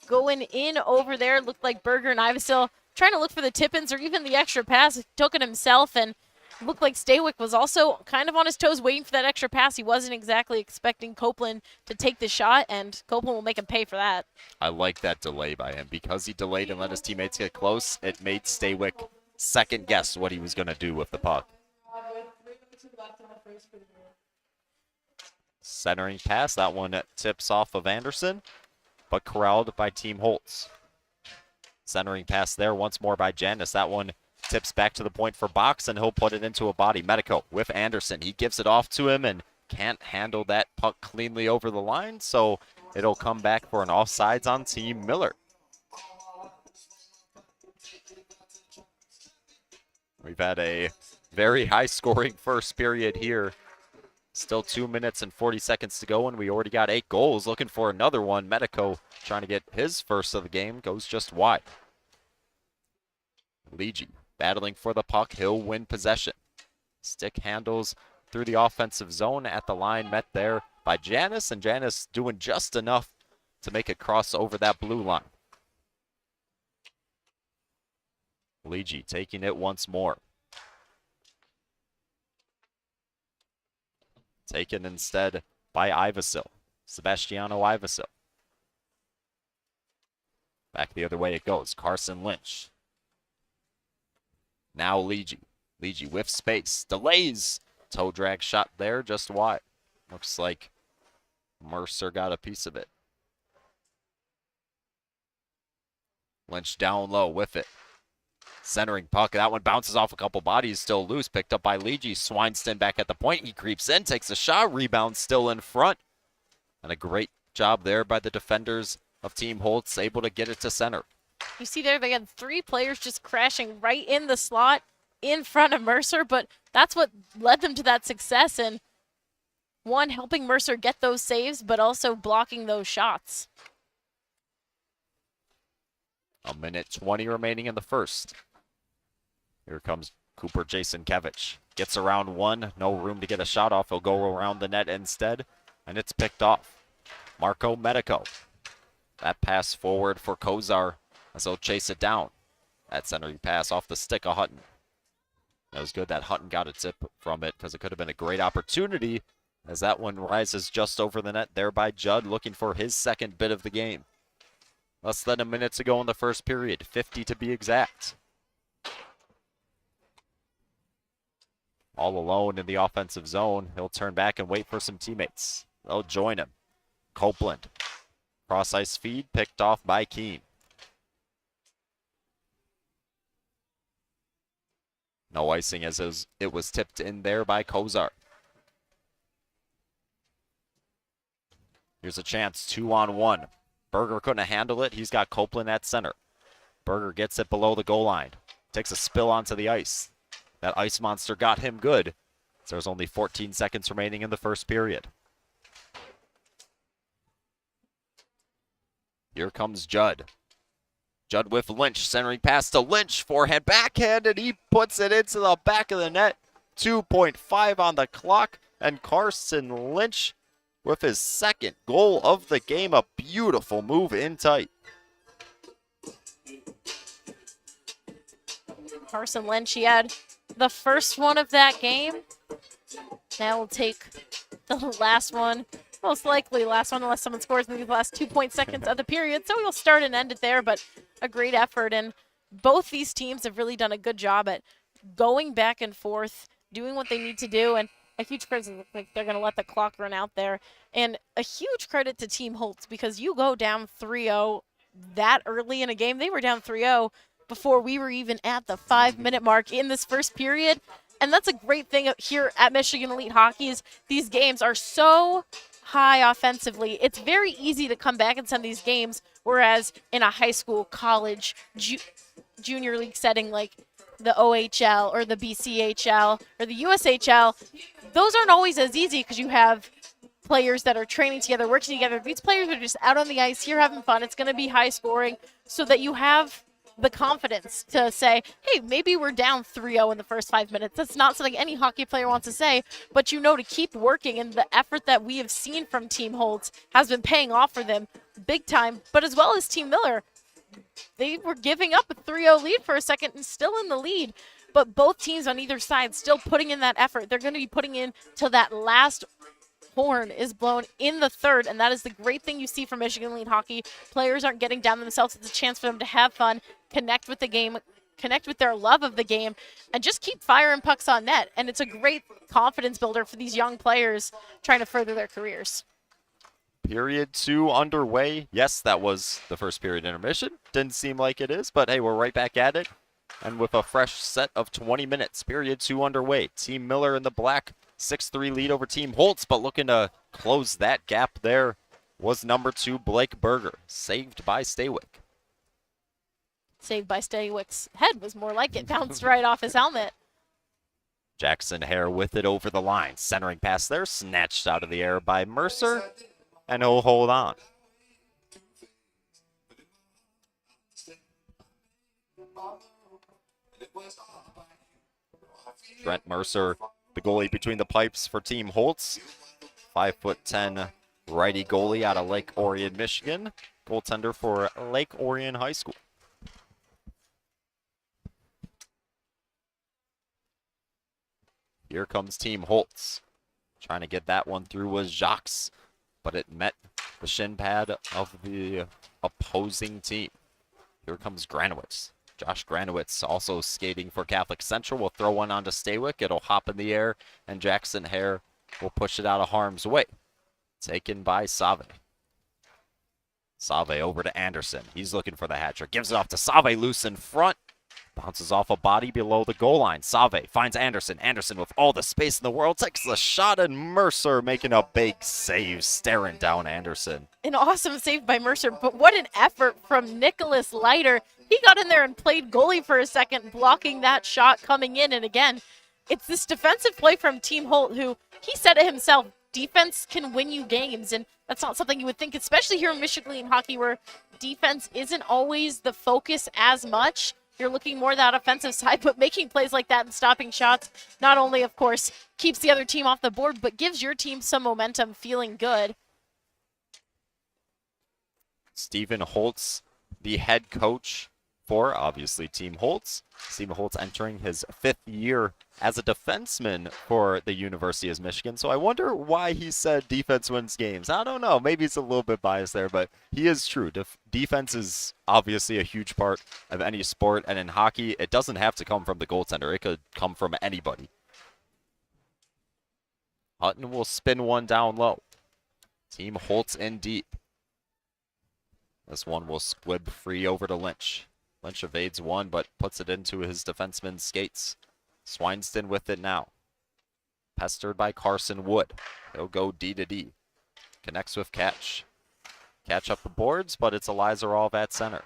going in over there. Looked like Berger and Ivasil trying to look for the tip-ins or even the extra pass. He took it himself, and looked like Staywick was also kind of on his toes waiting for that extra pass. He wasn't exactly expecting Copeland to take the shot, and Copeland will make him pay for that. I like that delay by him. Because he delayed and let his teammates get close, it made Staywick second guess what he was going to do with the puck. Centering pass, that one tips off of Anderson, but corralled by Team Holtz. Centering pass there once more by Janis. That one tips back to the point for Box, and he'll put it into a body. Medico with Anderson. He gives it off to him and can't handle that puck cleanly over the line, so it'll come back for an offsides on Team Miller. We've had a very high-scoring first period here. Still 2 minutes and 40 seconds to go, and we already got 8 goals. Looking for another one. Medico trying to get his first of the game. Goes just wide. Ligi battling for the puck. He'll win possession. Stick handles through the offensive zone at the line, met there by Janice, and Janice doing just enough to make it cross over that blue line. Leegee taking it once more. Taken instead by Ivasil. Sebastiano Ivasil. Back the other way it goes. Carson Lynch. Now Leegee. Leegee with space. Delays. Toe drag shot there just wide. Looks like Mercer got a piece of it. Lynch down low with it. Centering puck. That one bounces off a couple bodies. Still loose. Picked up by Leegee. Swineston back at the point. He creeps in. Takes a shot. Rebound still in front. And a great job there by the defenders of Team Holtz. Able to get it to center. You see there, they had 3 players just crashing right in the slot in front of Mercer, but that's what led them to that success. And one, helping Mercer get those saves, but also blocking those shots. A minute 20 remaining in the first. Here comes Cooper Jason Kevich. Gets around one. No room to get a shot off. He'll go around the net instead. And it's picked off. Marco Medico. That pass forward for Kozar as he'll chase it down. That centering pass off the stick of Hutton. That was good that Hutton got a tip from it because it could have been a great opportunity as that one rises just over the net there by Judd, looking for his second bit of the game. Less than a minute to go in the first period, 50 to be exact. All alone in the offensive zone. He'll turn back and wait for some teammates. They'll join him. Copeland. Cross ice feed picked off by Keene. No icing as it was tipped in there by Kozar. Here's a chance, 2-on-1. Berger couldn't handle it. He's got Copeland at center. Berger gets it below the goal line. Takes a spill onto the ice. That ice monster got him good. So there's only 14 seconds remaining in the first period. Here comes Judd. Judd with Lynch, centering pass to Lynch, forehand, backhand, and he puts it into the back of the net. 2.5 on the clock, and Carson Lynch with his second goal of the game. A beautiful move in tight. Carson Lynch, he had the first one of that game. Now we'll take the last one. Most likely last one unless someone scores in the last 2 seconds of the period. So we'll start and end it there, but a great effort. And both these teams have really done a good job at going back and forth, doing what they need to do. And a huge credit, like they're going to let the clock run out there. And a huge credit to Team Holtz because you go down 3-0 that early in a game. They were down 3-0 before we were even at the 5-minute mark in this first period. And that's a great thing here at Michigan Elite Hockey is these games are so high offensively. It's very easy to come back in some of these games, whereas in a high school, college, junior league setting like the OHL or the BCHL or the USHL, those aren't always as easy because you have players that are training together, working together. These players are just out on the ice here having fun. It's going to be high scoring so that you have the confidence to say, hey, maybe we're down 3-0 in the first 5 minutes. That's not something any hockey player wants to say, but you know to keep working, and the effort that we have seen from Team Holtz has been paying off for them big time, but as well as Team Miller. They were giving up a 3-0 lead for a second and still in the lead, but both teams on either side still putting in that effort. They're going to be putting in till that last horn is blown in the third, and that is the great thing you see from Michigan Elite Hockey. Players aren't getting down themselves. It's a chance for them to have fun, connect with the game, connect with their love of the game, and just keep firing pucks on net. And it's a great confidence builder for these young players trying to further their careers. Period 2 underway. Yes, that was the first period intermission. Didn't seem like it is, but hey, we're right back at it. And with a fresh set of 20 minutes, period 2 underway. Team Miller in the black, 6-3 lead over Team Holtz, but looking to close that gap there was number 2, Blake Berger, saved by Staywick. Saved by Staywick's head was more like it, bounced right off his helmet. Jackson Hare with it over the line. Centering pass there, snatched out of the air by Mercer, and he'll hold on. Trent Mercer The goalie between the pipes for Team Holtz, 5'10" righty goalie out of Lake Orion, Michigan. Goaltender for Lake Orion High School. Here comes Team Holtz. Trying to get that one through was Jacques, but it met the shin pad of the opposing team. Here comes Granowitz. Josh Granowitz also skating for Catholic Central. Will throw one onto Staywick. It'll hop in the air, and Jackson Hare will push it out of harm's way. Taken by Save. Save over to Anderson. He's looking for the hat trick. Gives it off to Save, loose in front. Bounces off a body below the goal line. Save finds Anderson. Anderson with all the space in the world takes the shot, and Mercer making a big save, staring down Anderson. An awesome save by Mercer, but what an effort from Nicholas Leiter. He got in there and played goalie for a second, blocking that shot coming in. And again, it's this defensive play from Team Holt, who he said it himself, defense can win you games. And that's not something you would think, especially here in Michigan hockey, where defense isn't always the focus as much. You're looking more that offensive side, but making plays like that and stopping shots not only, of course, keeps the other team off the board, but gives your team some momentum, feeling good. Stephen Holtz, the head coach for, obviously, Team Holtz. Stephen Holtz entering his 5th year as a defenseman for the University of Michigan. So I wonder why he said defense wins games. I don't know. Maybe it's a little bit biased there, but he is true. Defense is obviously a huge part of any sport. And in hockey, it doesn't have to come from the goaltender. It could come from anybody. Hutton will spin one down low. Team Holtz in deep. This one will squib free over to Lynch. Lynch evades one, but puts it into his defenseman's skates. Swineston with it now. Pestered by Carson Wood. He'll go D to D. Connects with Catch. Catch up the boards, but it's Elizarov at center.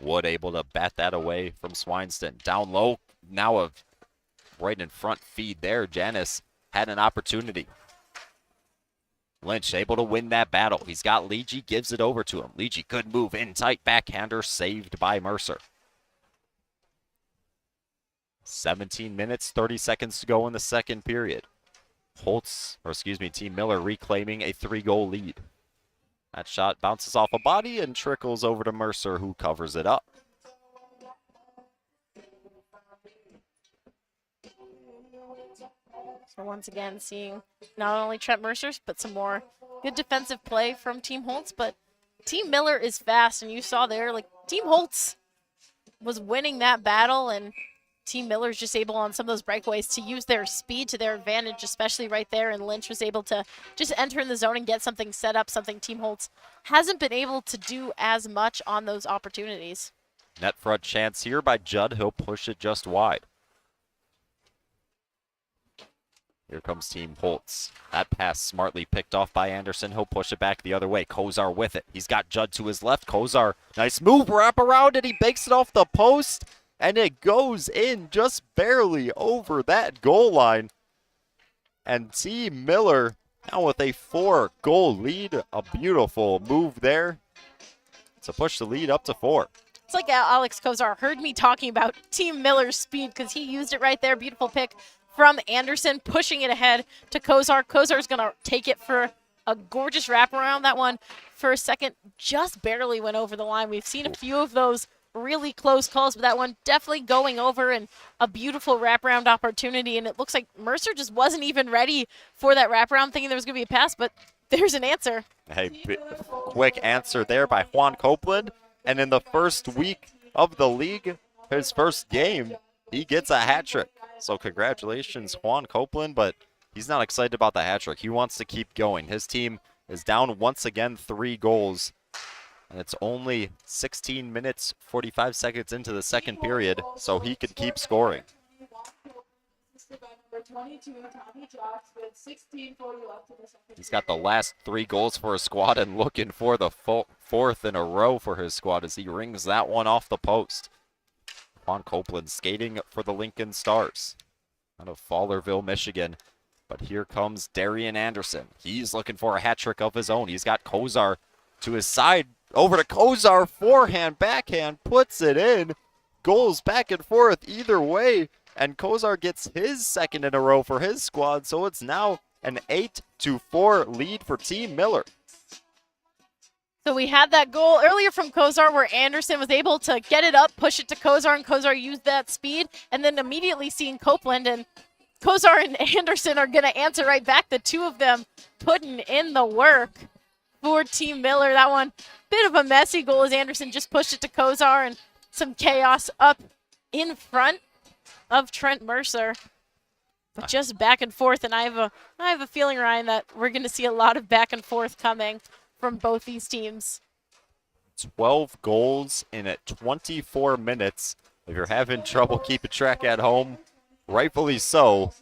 Wood able to bat that away from Swineston. Down low, now a right in front feed there. Janis had an opportunity. Lynch able to win that battle. He's got Leegee, gives it over to him. Leegee good move in tight, backhander saved by Mercer. 17 minutes, 30 seconds to go in the second period. Team Miller reclaiming a 3-goal lead. That shot bounces off a body and trickles over to Mercer, who covers it up. So once again, seeing not only Trent Mercer, but some more good defensive play from Team Holtz. But Team Miller is fast, and you saw there, like, Team Holtz was winning that battle, and Team Miller's just able on some of those breakaways to use their speed to their advantage, especially right there. And Lynch was able to just enter in the zone and get something set up, something Team Holtz hasn't been able to do as much on those opportunities. Net front chance here by Judd. He'll push it just wide. Here comes Team Holtz. That pass smartly picked off by Anderson. He'll push it back the other way. Kozar with it. He's got Judd to his left. Kozar, nice move, wrap around it. He bakes it off the post, and it goes in just barely over that goal line. And Team Miller now with a 4-goal lead. A beautiful move there to push the lead up to 4. It's like Alex Kozar heard me talking about Team Miller's speed, because he used it right there. Beautiful pick from Anderson, pushing it ahead to Kozar. Kozar's going to take it for a gorgeous wraparound. That one, for a second, just barely went over the line. We've seen a few of those really close calls, but that one definitely going over, and a beautiful wraparound opportunity. And it looks like Mercer just wasn't even ready for that wraparound, thinking there was going to be a pass, but there's an answer. Hey, quick answer there by Juan Copeland. And in the first week of the league, his first game, he gets a hat trick. So congratulations, Juan Copeland, but he's not excited about the hat trick. He wants to keep going. His team is down once again 3 goals, and it's only 16 minutes, 45 seconds into the second period, so he could keep scoring. He's got the last 3 goals for his squad and looking for the 4th in a row for his squad as he rings that one off the post. Juan Copeland skating for the Lincoln Stars out of Fowlerville, Michigan. But here comes Darian Anderson. He's looking for a hat trick of his own. He's got Kozar to his side. Over to Kozar, forehand, backhand, puts it in. goals back and forth either way. And Kozar gets his second in a row for his squad. So it's now an 8-4 lead for Team Miller. So we had that goal earlier from Kozar where Anderson was able to get it up, push it to Kozar, and Kozar used that speed. And then immediately seeing Copeland, and Kozar and Anderson are going to answer right back. The two of them putting in the work for Team Miller. That one, bit of a messy goal as Anderson just pushed it to Kozar, and some chaos up in front of Trent Mercer. But just back and forth, and I have a feeling, Ryan, that we're going to see a lot of back and forth coming from both these teams. 12 goals in 24 minutes. If you're having trouble keeping track at home, rightfully so.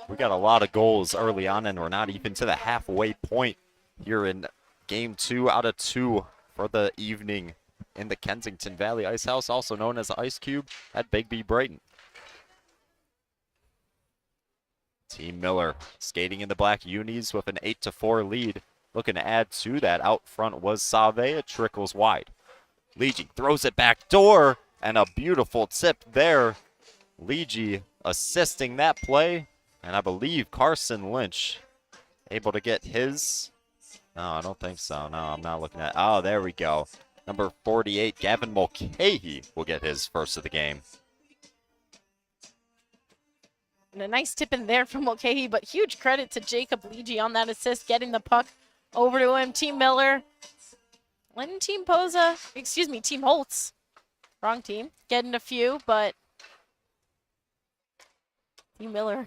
We got a lot of goals early on, and we're not even to the halfway point here in game 2 out of 2 for the evening in the Kensington Valley Ice House, also known as the Ice Cube at Big B Brighton. Team Miller skating in the black unis with an 8-4 lead. Looking to add to that. Out front was Save. It trickles wide. Leegee throws it back door, and a beautiful tip there. Leegee assisting that play, and I believe Carson Lynch able to get his. No, I don't think so. No, I'm not looking at. Oh, there we go. Number 48, Gavin Mulcahy will get his first of the game. And a nice tip in there from Mulcahy, but huge credit to Jacob Leegee on that assist, getting the puck over to him. Team Miller, letting Team Holtz, wrong team, getting a few, but Team Miller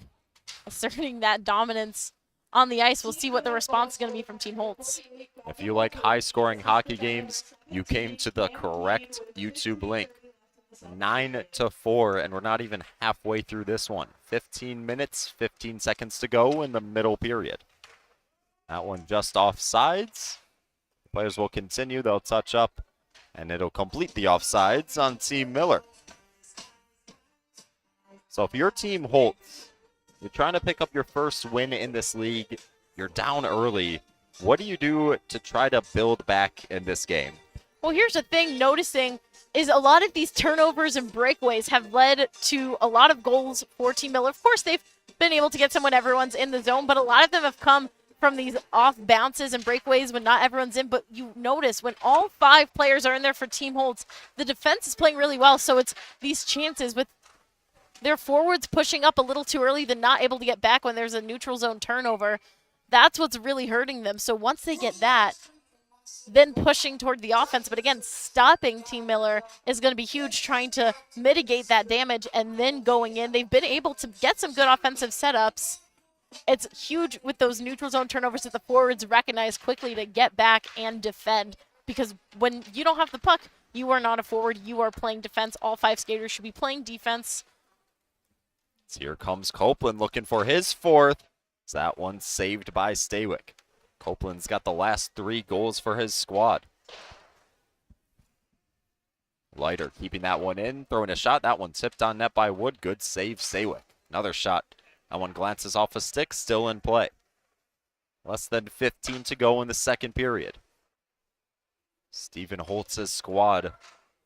asserting that dominance on the ice. We'll see what the response is going to be from Team Holtz. If you like high-scoring hockey games, you came to the correct YouTube link. 9-4, and we're not even halfway through this one. 15 minutes, 15 seconds to go in the middle period. That one just offsides. Players will continue. They'll touch up, and it'll complete the offsides on Team Miller. So if you're Team Holtz, you're trying to pick up your first win in this league, you're down early. What do you do to try to build back in this game? Well, here's the thing, noticing is a lot of these turnovers and breakaways have led to a lot of goals for Team Miller. Of course, they've been able to get some when everyone's in the zone, but a lot of them have come from these off bounces and breakaways when not everyone's in. But you notice when all 5 players are in there for Team Holtz, the defense is playing really well. So it's these chances with their forwards pushing up a little too early, then not able to get back when there's a neutral zone turnover. That's what's really hurting them. So once they get that, then pushing toward the offense. But again, stopping Team Miller is going to be huge, trying to mitigate that damage and then going in. They've been able to get some good offensive setups. It's huge with those neutral zone turnovers that the forwards recognize quickly to get back and defend. Because when you don't have the puck, you are not a forward. You are playing defense. All 5 skaters should be playing defense. So here comes Copeland looking for his 4th. That one saved by Staywick. Copeland's got the last 3 goals for his squad. Leiter keeping that one in, throwing a shot. That one tipped on net by Wood. Good save, Staywick. Another shot. That one glances off a stick, still in play. Less than 15 to go in the second period. Stephen Holtz's squad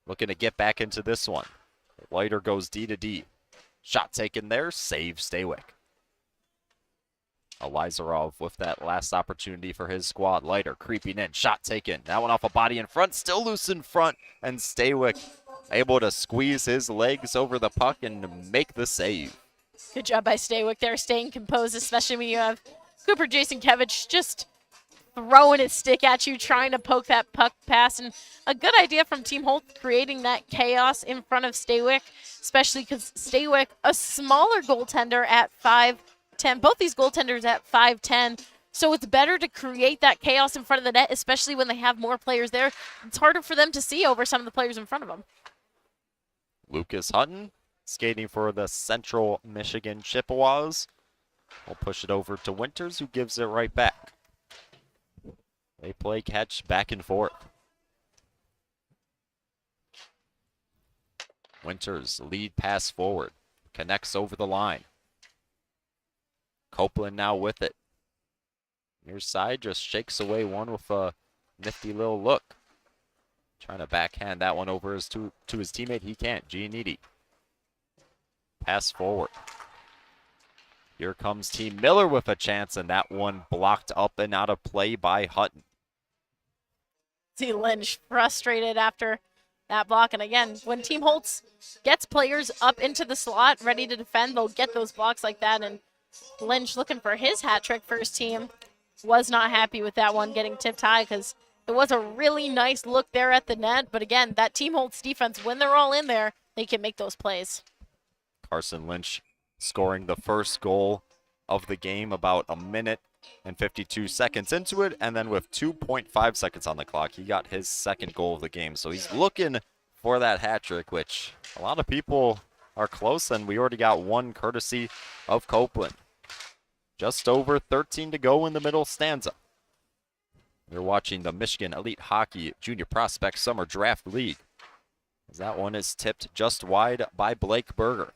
looking to get back into this one. Leiter goes D to D. Shot taken there, save Staywick. Elizarov with that last opportunity for his squad. Leiter creeping in, shot taken. That one off a body in front, still loose in front, and Staywick able to squeeze his legs over the puck and make the save. Good job by Staywick there, staying composed, especially when you have Cooper Jasonkevich just throwing his stick at you, trying to poke that puck past. And a good idea from Team Holt, creating that chaos in front of Staywick, especially because Staywick, a smaller goaltender at 5'10", both these goaltenders at 5'10", so it's better to create that chaos in front of the net, especially when they have more players there. It's harder for them to see over some of the players in front of them. Lucas Hutton skating for the Central Michigan Chippewas. We'll push it over to Winters, who gives it right back. They play catch back and forth. Winters lead pass forward. Connects over the line. Copeland now with it. Near side just shakes away one with a nifty little look. Trying to backhand that one over to his teammate. He can't. Giannini. Pass forward. Here comes Team Miller with a chance, and that one blocked up and out of play by Hutton. See Lynch frustrated after that block. And again, when Team Holtz gets players up into the slot ready to defend, they'll get those blocks like that. And Lynch, looking for his hat trick for his team, was not happy with that one getting tipped high, because it was a really nice look there at the net. But again, that Team Holtz defense, when they're all in there, they can make those plays. Carson Lynch scoring the first goal of the game about a minute and 52 seconds into it, and then with 2.5 seconds on the clock, he got his second goal of the game. So he's looking for that hat trick, which a lot of people are close, and we already got one courtesy of Copeland. Just over 13 to go in the middle stanza. You're watching the Michigan Elite Hockey Junior Prospect Summer Draft League, as that one is tipped just wide by Blake Berger.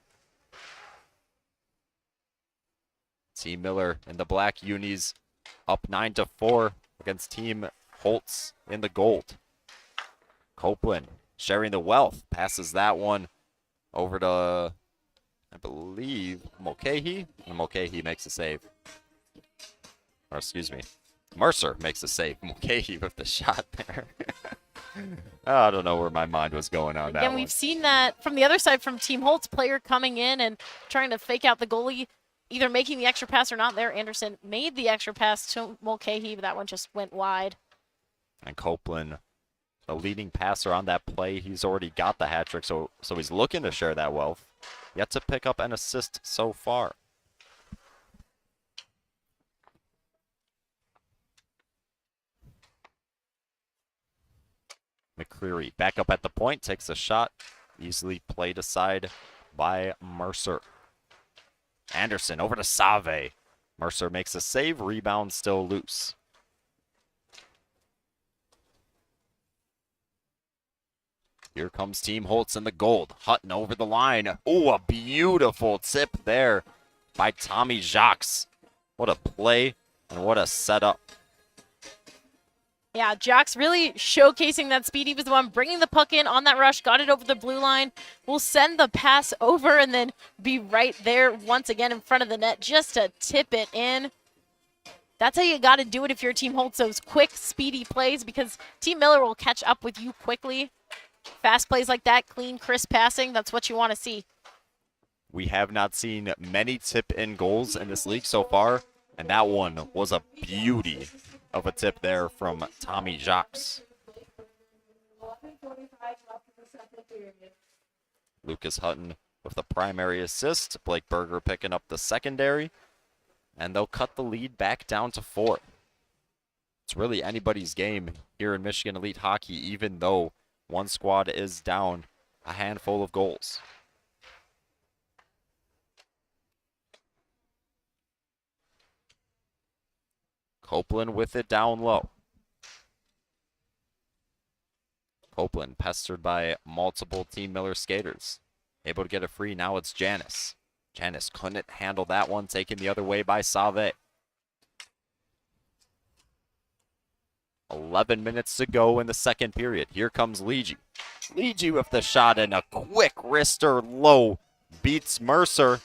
Team Miller in the black unis up 9-4 against Team Holtz in the gold. Copeland sharing the wealth, passes that one over to, I believe, Mulcahy, and Mulcahy makes a save. Or excuse me, Mercer makes a save. Mulcahy with the shot there. I don't know where my mind was going on that Again, one. we've seen that from the other side from Team Holtz, player coming in and trying to fake out the goalie, either making the extra pass or not there. Anderson made the extra pass to Mulcahy, but that one just went wide. And Copeland, the leading passer on that play, he's already got the hat trick, so he's looking to share that wealth. Yet to pick up an assist so far. McCreary back up at the point, takes a shot, easily played aside by Mercer. Anderson over to Save. Mercer makes a save, rebound still loose. Here comes Team Holtz in the gold. Hutton over the line. Ooh, a beautiful tip there by Tommy Jacques. What a play and what a setup. Yeah, Jack's really showcasing that speed. He was the one bringing the puck in on that rush, got it over the blue line. Will send the pass over and then be right there once again in front of the net just to tip it in. That's how you got to do it if you're Team Holtz, those quick, speedy plays, because Team Miller will catch up with you quickly. Fast plays like that, clean, crisp passing, that's what you want to see. We have not seen many tip-in goals in this league so far, and that one was a beauty of a tip there from Tommy Jacques. 11:45 left in the second period. Lucas Hutton with the primary assist, Blake Berger picking up the secondary, and they'll cut the lead back down to 4. It's really anybody's game here in Michigan Elite Hockey, even though one squad is down a handful of goals. Copeland with it down low. Copeland pestered by multiple Team Miller skaters. Able to get a free, now it's Janis. Janis couldn't handle that one, taken the other way by Save. 11 minutes to go in the second period. Here comes Leegee. Leegee with the shot and a quick wrister low beats Mercer.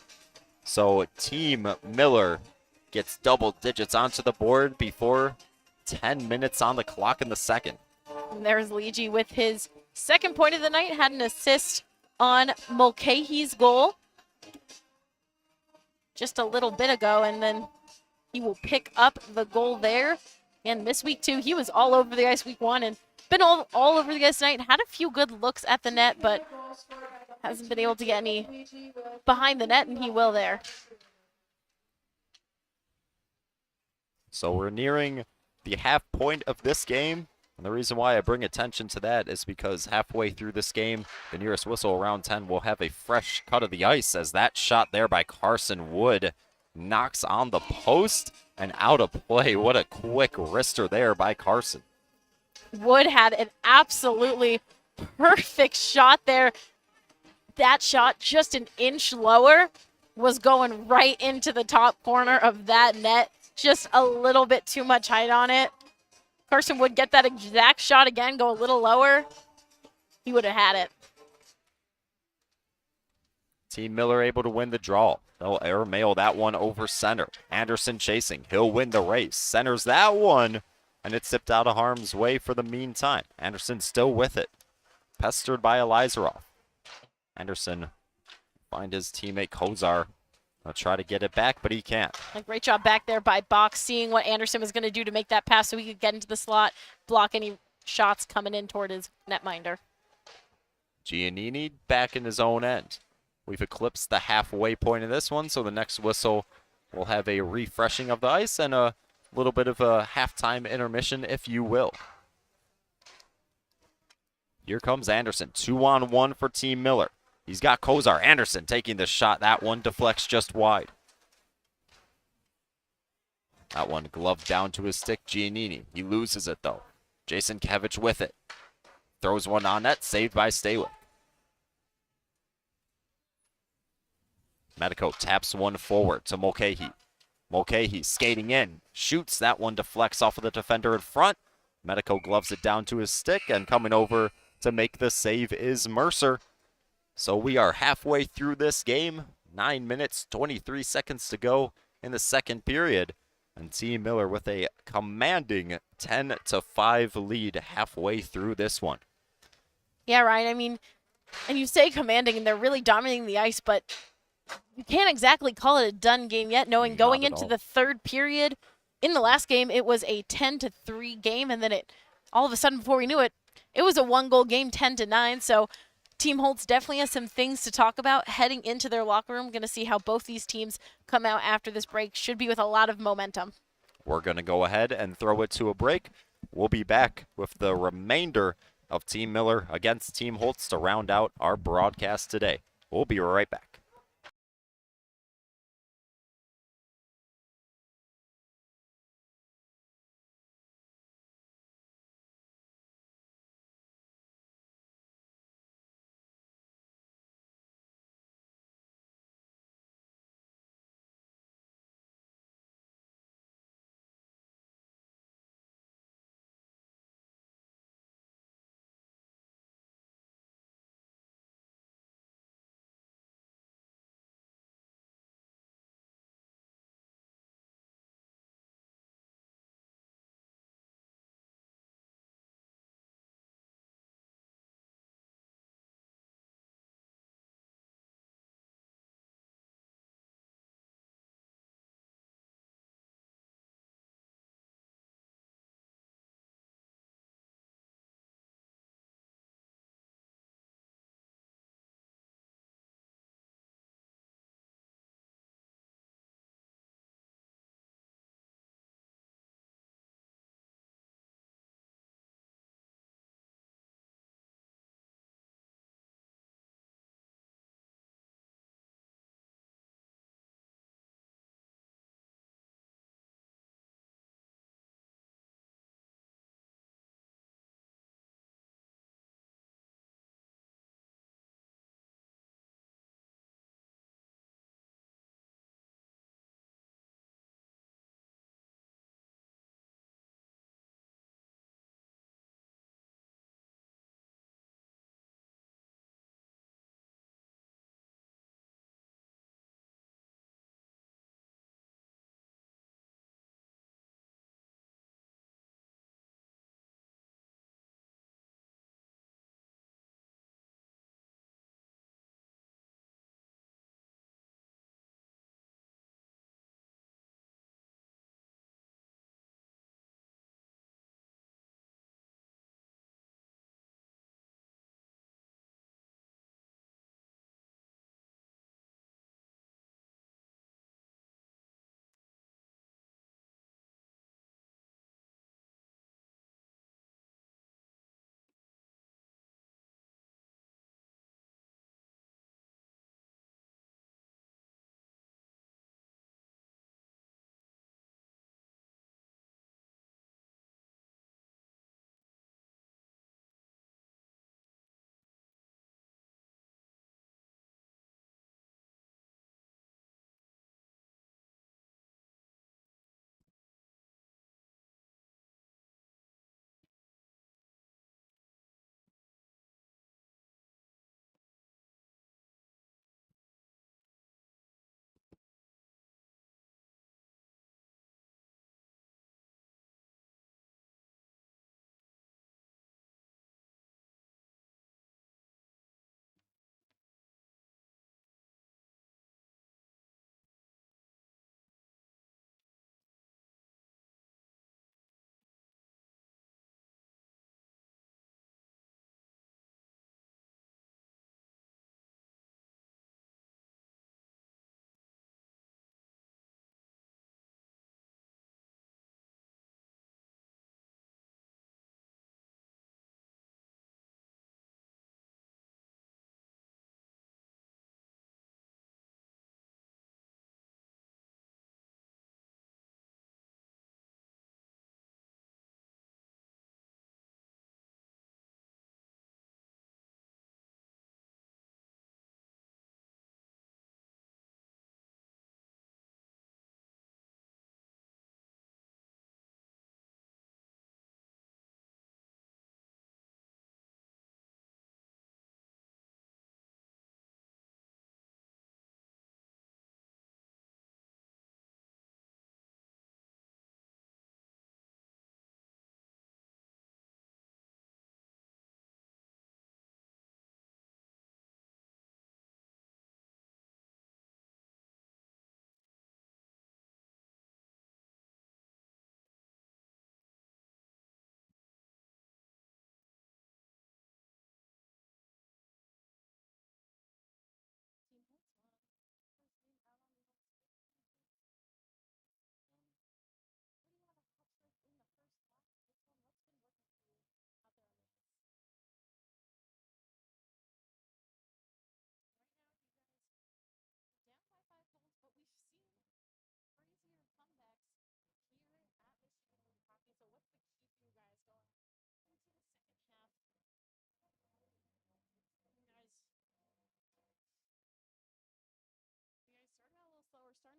So Team Miller gets double digits onto the board before 10 minutes on the clock in the second. And there's Leegee with his second point of the night, had an assist on Mulcahy's goal just a little bit ago, and then he will pick up the goal there. And this week too, he was all over the ice week 1 and been all over the ice tonight. Had a few good looks at the net, but hasn't been able to get any behind the net, and he will there. So we're nearing the half point of this game. And the reason why I bring attention to that is because halfway through this game, the nearest whistle around 10 will have a fresh cut of the ice, as that shot there by Carson Wood knocks on the post and out of play. What a quick wrister there by Carson. Wood had an absolutely perfect shot there. That shot just an inch lower was going right into the top corner of that net. Just a little bit too much height on it. Carson would get that exact shot again, go a little lower. he would have had it. Team Miller able to win the draw. They'll air mail that one over center. Anderson chasing. He'll win the race. Centers that one, and it's tipped out of harm's way for the meantime. Anderson still with it. Pestered by Elizarov. Anderson find his teammate Kozar. He'll try to get it back, but he can't. A great job back there by Box, seeing what Anderson was going to do to make that pass so he could get into the slot, block any shots coming in toward his netminder. Giannini back in his own end. We've eclipsed the halfway point of this one, so the next whistle will have a refreshing of the ice and a little bit of a halftime intermission, if you will. Here comes Anderson, 2-on-1 for Team Miller. He's got Kozar. Anderson taking the shot. That one deflects just wide. That one gloved down to his stick, Giannini. He loses it, though. Jason Kevich with it. Throws one on net, saved by Staywick. Medico taps one forward to Mulcahy. Mulcahy skating in, shoots. That one deflects off of the defender in front. Medico gloves it down to his stick, and coming over to make the save is Mercer. So we are halfway through this game. 9 minutes, 23 seconds to go in the second period. And Team Miller with a commanding 10-5 lead halfway through this one. Yeah, Ryan, I mean, and you say commanding, and they're really dominating the ice, but you can't exactly call it a done game yet, knowing going into the third period, in the last game, it was a 10-3 game, and then all of a sudden, before we knew it, it was a one-goal game, 10-9, so Team Holtz definitely has some things to talk about heading into their locker room. Going to see how both these teams come out after this break. Should be with a lot of momentum. We're going to go ahead and throw it to a break. We'll be back with the remainder of Team Miller against Team Holtz to round out our broadcast today. We'll be right back.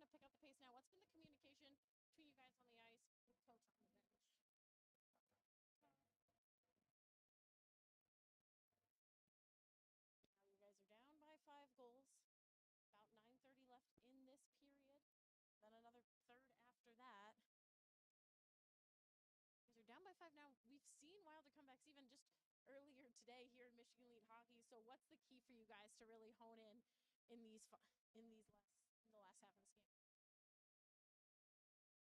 to pick up the pace now. What's been the communication between you guys on the ice with Coach on the bench? Now you guys are down by 5 goals. About 9:30 left in this period. Then another third after that. You guys are down by 5 now. We've seen Wilder comebacks even just earlier today here in Michigan Elite Hockey. So what's the key for you guys to really hone in the last half of this game? So you just watching the struggle to get up to the tees.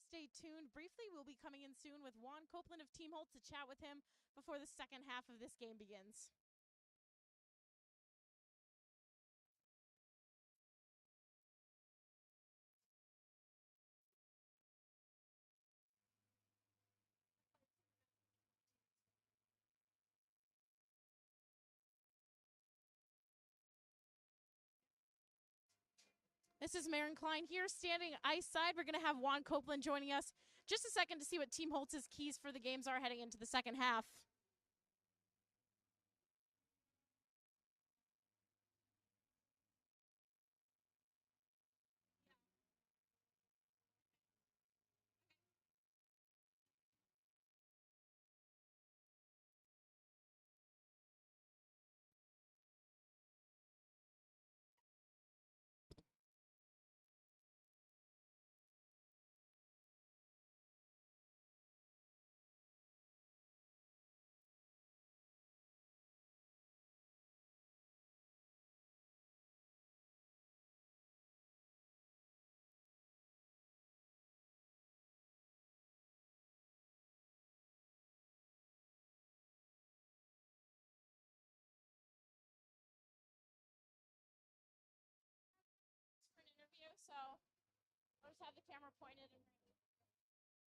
Stay tuned. Briefly, we'll be coming in soon with Juan Copeland of Team Holtz to chat with him before the second half of this game begins. This is Maren Klein here, standing ice side. We're going to have Juan Copeland joining us just a second to see what Team Holtz's keys for the games are heading into the second half. For an interview, so I'll just have the camera pointed and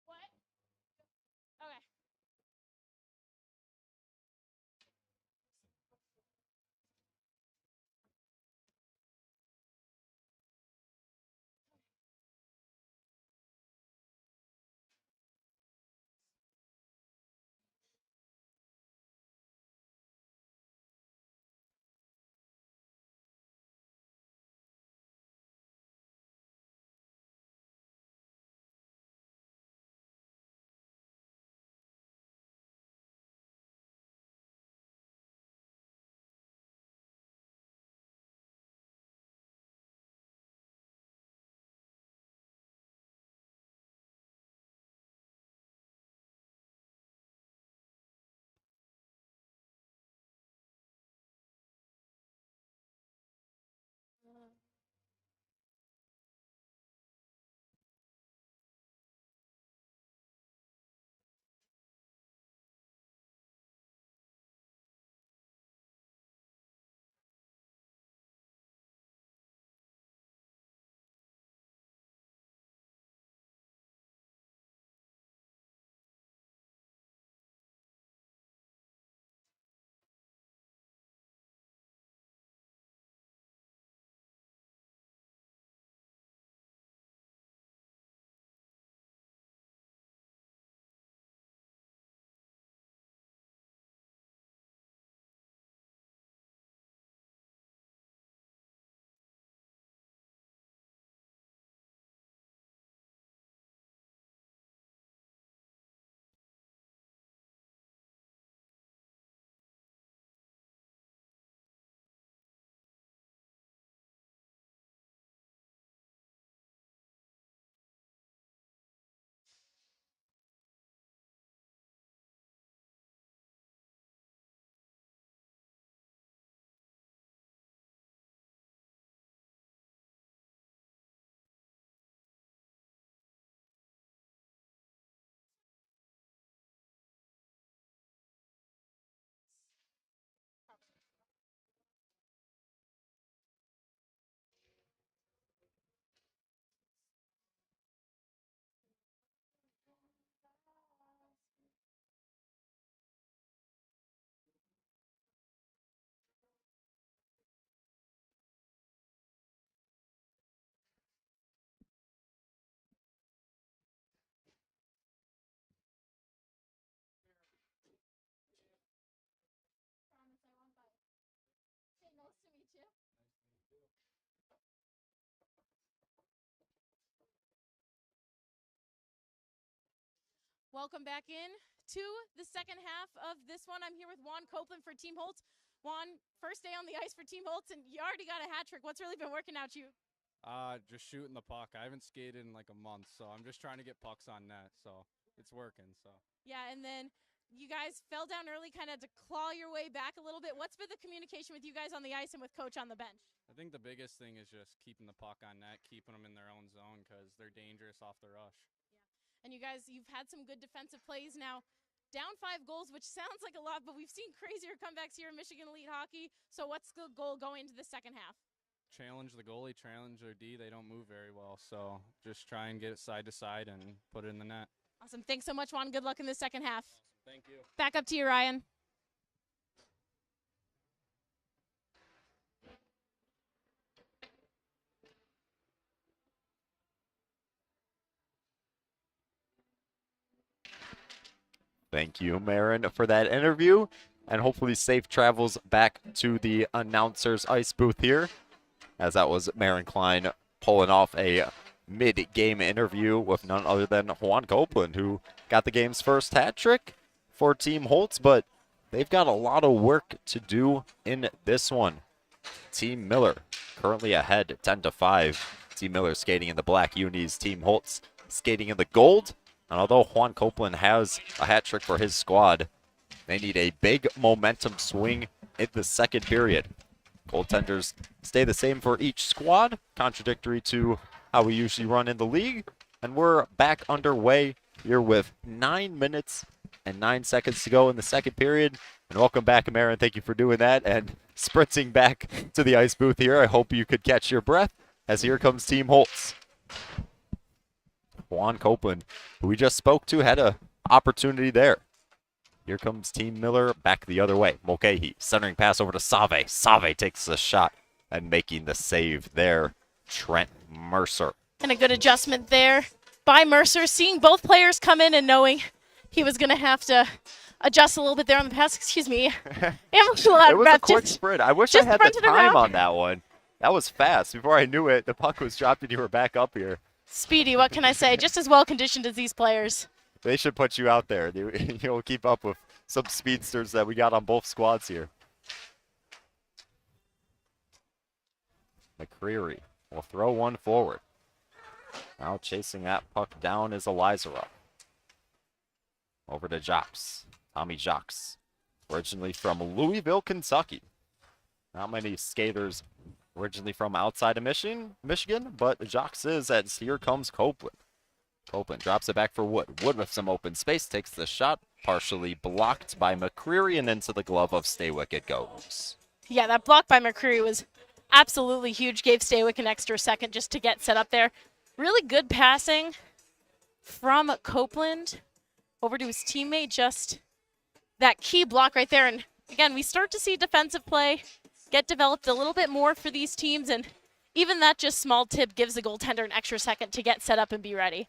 what? Okay. Welcome back in to the second half of this one. I'm here with Juan Copeland for Team Holtz. Juan, first day on the ice for Team Holtz, and you already got a hat trick. What's really been working out you? Just shooting the puck. I haven't skated in like a month, so I'm just trying to get pucks on net. So it's working. So Yeah, and then you guys fell down early, kind of to claw your way back a little bit. What's been the communication with you guys on the ice and with Coach on the bench? I think the biggest thing is just keeping the puck on net, keeping them in their own zone because they're dangerous off the rush. And you guys, you've had some good defensive plays now. Down 5 goals, which sounds like a lot, but we've seen crazier comebacks here in Michigan Elite Hockey. So what's the goal going into the second half? Challenge the goalie, challenge their D. They don't move very well, so just try and get it side to side and put it in the net. Awesome. Thanks so much, Juan. Good luck in the second half. Thank you. Back up to you, Ryan. Thank you, Marin, for that interview, and hopefully safe travels back to the announcer's ice booth here, as that was Marin Klein pulling off a mid-game interview with none other than Juan Copeland, who got the game's first hat trick for Team Holtz, but they've got a lot of work to do in this one. Team Miller currently ahead 10-5. Team Miller skating in the black unis, Team Holtz skating in the gold. And although Juan Copeland has a hat trick for his squad, they need a big momentum swing in the second period. Goaltenders stay the same for each squad, contradictory to how we usually run in the league. And we're back underway here with 9 minutes and 9 seconds to go in the second period. And welcome back, Marin. Thank you for doing that and sprinting back to the ice booth here. I hope you could catch your breath as here comes Team Holtz. Juan Copeland, who we just spoke to, had an opportunity there. Here comes Team Miller back the other way. Mulcahy centering pass over to Save. Save takes the shot and making the save there. Trent Mercer. And a good adjustment there by Mercer, seeing both players come in and knowing he was going to have to adjust a little bit there on the pass. Excuse me. It was a quick sprint. I wish I had the time on that one. That was fast. Before I knew it, the puck was dropped and you were back up here. Speedy, what can I say? Just as well conditioned as these players. They should put you out there. You'll keep up with some speedsters that we got on both squads here. McCreary will throw one forward. Now chasing that puck down is Elizarov. Over to Jocks. Tommy Jocks, originally from Louisville, Kentucky. Not many skaters originally from outside of Michigan, but Jocks is, as here comes Copeland. Copeland drops it back for Wood. Wood with some open space, takes the shot, partially blocked by McCreary, and into the glove of Staywick it goes. Yeah, that block by McCreary was absolutely huge. Gave Staywick an extra second just to get set up there. Really good passing from Copeland over to his teammate. Just that key block right there. And again, we start to see defensive play get developed a little bit more for these teams, and even that just small tip gives the goaltender an extra second to get set up and be ready.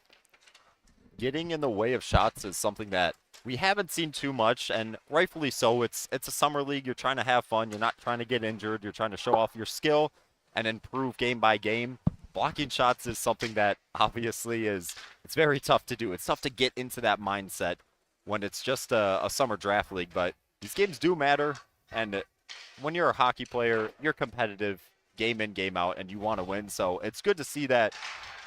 Getting in the way of shots is something that we haven't seen too much, and rightfully so. It's a summer league. You're trying to have fun. You're not trying to get injured. You're trying to show off your skill and improve game by game. Blocking shots is something that obviously it's very tough to do. It's tough to get into that mindset when it's just a summer draft league, but these games do matter, and when you're a hockey player, you're competitive game in, game out, and you want to win. So it's good to see that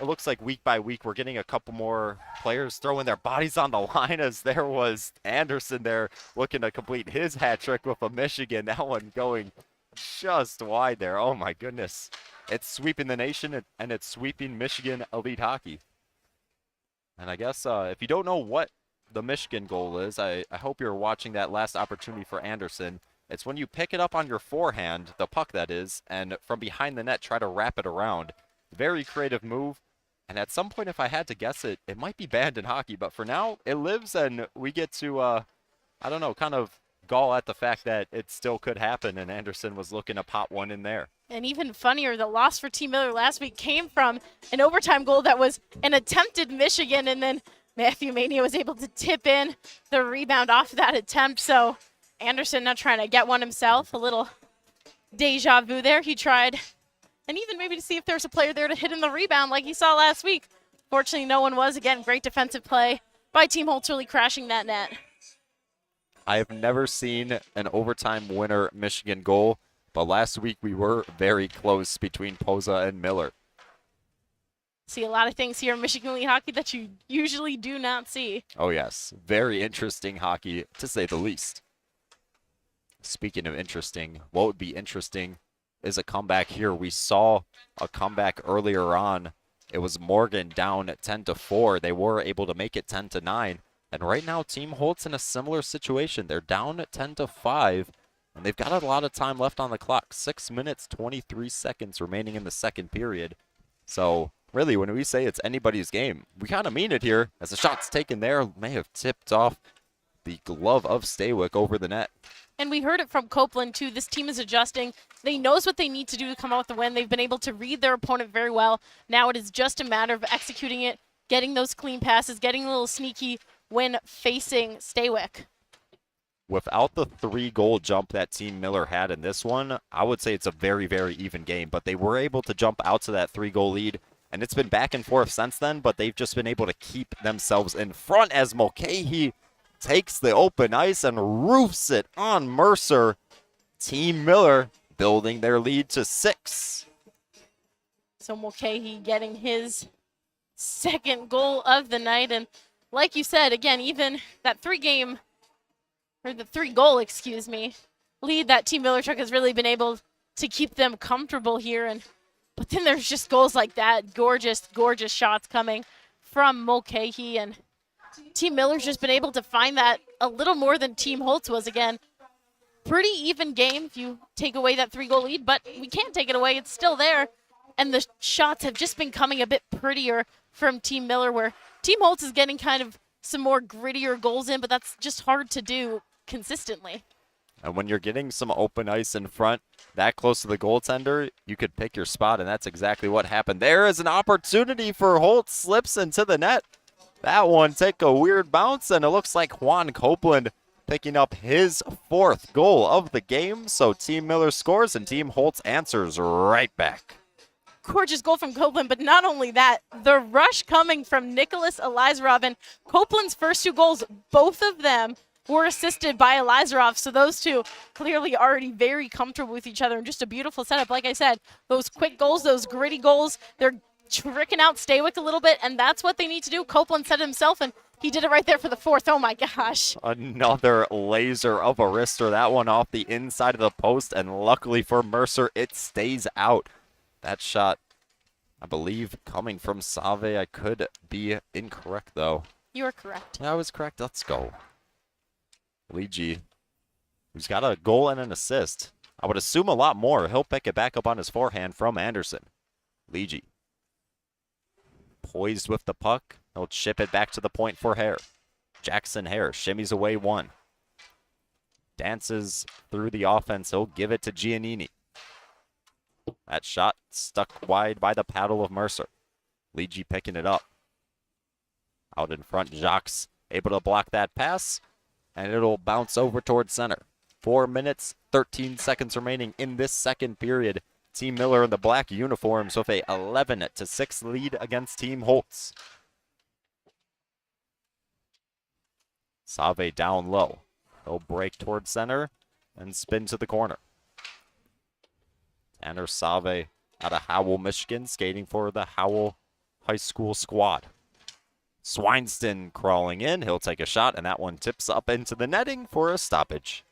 it looks like week by week we're getting a couple more players throwing their bodies on the line, as there was Anderson there looking to complete his hat trick with a Michigan. That one going just wide there. Oh, my goodness. It's sweeping the nation, and it's sweeping Michigan Elite Hockey. And I guess if you don't know what the Michigan goal is, I hope you're watching that last opportunity for Anderson. It's when you pick it up on your forehand, the puck that is, and from behind the net try to wrap it around. Very creative move. And at some point, if I had to guess it, it might be banned in hockey. But for now, it lives, and we get to, I don't know, kind of gall at the fact that it still could happen, and Anderson was looking to pop one in there. And even funnier, the loss for Team Miller last week came from an overtime goal that was an attempted Michigan, and then Matthew Mania was able to tip in the rebound off that attempt. So Anderson not trying to get one himself. A little deja vu there. He tried, and even maybe to see if there's a player there to hit in the rebound like he saw last week. Fortunately, no one was. Again, great defensive play by Team Holtz really crashing that net. I have never seen an overtime winner Michigan goal, but last week we were very close between Posa and Miller. See a lot of things here in Michigan Elite Hockey that you usually do not see. Oh yes, very interesting hockey to say the least. Speaking of interesting, what would be interesting is a comeback here. We saw a comeback earlier on. It was Morgan down at 10-4. They were able to make it 10-9. And right now, Team Holtz in a similar situation. They're down at 10-5, and they've got a lot of time left on the clock. 6 minutes, 23 seconds remaining in the second period. So really, when we say it's anybody's game, we kind of mean it here, as the shot's taken there may have tipped off the glove of Staywick over the net. And we heard it from Copeland, too. This team is adjusting. They knows what they need to do to come out with the win. They've been able to read their opponent very well. Now it is just a matter of executing it, getting those clean passes, getting a little sneaky when facing Staywick. Without the 3-goal jump that Team Miller had in this one, I would say it's a very, very even game. But they were able to jump out to that 3-goal lead, and it's been back and forth since then, but they've just been able to keep themselves in front as Mulcahy takes the open ice and roofs it on Mercer. Team Miller building their lead to 6. So Mulcahy getting his second goal of the night. And like you said, again, even that 3-goal lead that Team Miller took has really been able to keep them comfortable here. But then there's just goals like that. Gorgeous, gorgeous shots coming from Mulcahy. And Team Miller's just been able to find that a little more than Team Holtz was. Again, pretty even game if you take away that 3-goal lead, but we can't take it away. It's still there. And the shots have just been coming a bit prettier from Team Miller, where Team Holtz is getting kind of some more grittier goals in, but that's just hard to do consistently. And when you're getting some open ice in front, that close to the goaltender, you could pick your spot, and that's exactly what happened. There is an opportunity for Holtz, slips into the net. That one take a weird bounce, and it looks like Juan Copeland picking up his 4th goal of the game. So Team Miller scores, and Team Holtz answers right back. Gorgeous goal from Copeland, but not only that, the rush coming from Nicholas Elizarov, and Copeland's first 2 goals, both of them were assisted by Elizarov, so those two clearly already very comfortable with each other, and just a beautiful setup. Like I said, those quick goals, those gritty goals, they're tricking out Staywick a little bit, and that's what they need to do. Copeland said it himself, and he did it right there for the 4th. Oh my gosh. Another laser of a wrister. That one off the inside of the post, and luckily for Mercer, it stays out. That shot, I believe, coming from Save. I could be incorrect, though. You are correct. I was correct. Let's go. Leegee, who's got a goal and an assist. I would assume a lot more. He'll pick it back up on his forehand from Anderson. Leegee, poised with the puck. He'll chip it back to the point for Hare. Jackson Hare shimmies away 1. Dances through the offense. He'll give it to Giannini. That shot stuck wide by the paddle of Mercer. Leegee picking it up. Out in front, Jacques able to block that pass, and it'll bounce over towards center. 4 minutes, 13 seconds remaining in this second period. Team Miller in the black uniforms with a 11-6 lead against Team Holtz. Save down low. He'll break towards center and spin to the corner. Tanner Save out of Howell, Michigan, skating for the Howell High School squad. Swineston crawling in. He'll take a shot, and that one tips up into the netting for a stoppage.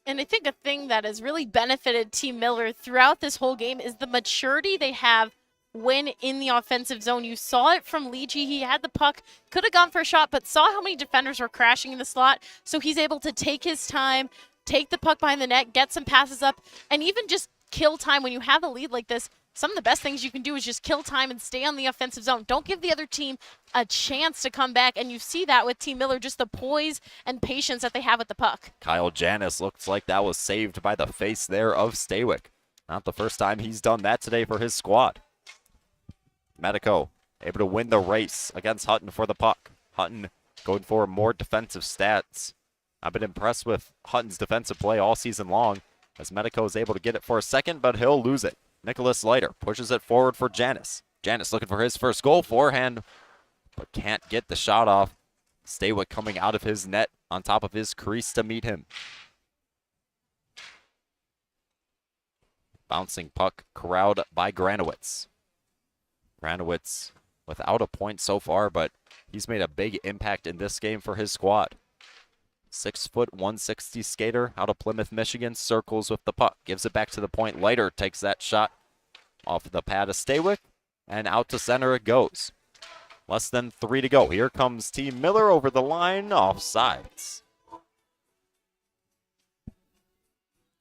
And I think a thing that has really benefited Team Miller throughout this whole game is the maturity they have when in the offensive zone. You saw it from Leegee. He had the puck, could have gone for a shot, but saw how many defenders were crashing in the slot. So he's able to take his time, take the puck behind the net, get some passes up, and even just kill time. When you have a lead like this, some of the best things you can do is just kill time and stay on the offensive zone. Don't give the other team a chance to come back, and you see that with Team Miller, just the poise and patience that they have with the puck. Kyle Janis looks like that was saved by the face there of Staywick. Not the first time he's done that today for his squad. Medico able to win the race against Hutton for the puck. Hutton going for more defensive stats. I've been impressed with Hutton's defensive play all season long, as Medico is able to get it for a second, but he'll lose it. Nicholas Leiter pushes it forward for Janis. Janis looking for his first goal, forehand, but can't get the shot off. Staywick coming out of his net on top of his crease to meet him. Bouncing puck corralled by Granowitz. Granowitz without a point so far, but he's made a big impact in this game for his squad. 6 foot 160 skater out of Plymouth, Michigan, circles with the puck, gives it back to the point. Leiter takes that shot off the pad of Staywick, and out to center it goes. Less than 3 to go. Here comes Team Miller over the line, offsides.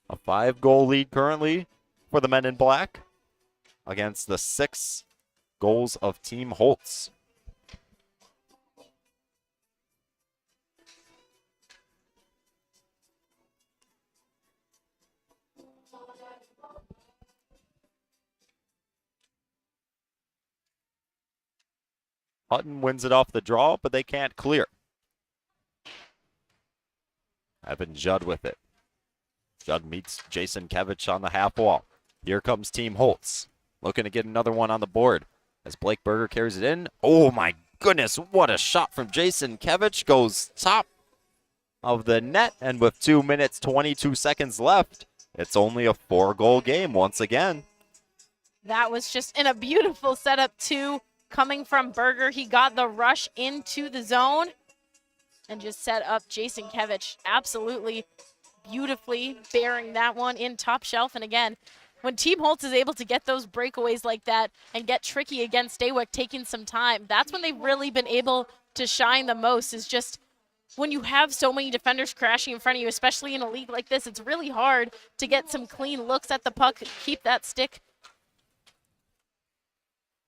A 5-goal lead currently for the men in black against the 6 goals of Team Holtz. Hutton wins it off the draw, but they can't clear. Evan Judd with it. Judd meets Jason Kevich on the half wall. Here comes Team Holtz, looking to get another one on the board as Blake Berger carries it in. Oh my goodness, what a shot from Jason Kevich. Goes top of the net, and with 2 minutes, 22 seconds left, it's only a 4-goal game once again. That was just in a beautiful setup too. Coming from Berger, he got the rush into the zone and just set up Jason Kevich absolutely beautifully, bearing that one in top shelf. And again, when Team Holtz is able to get those breakaways like that and get tricky against Staywick, taking some time, that's when they've really been able to shine the most, is just when you have so many defenders crashing in front of you, especially in a league like this. It's really hard to get some clean looks at the puck, keep that stick.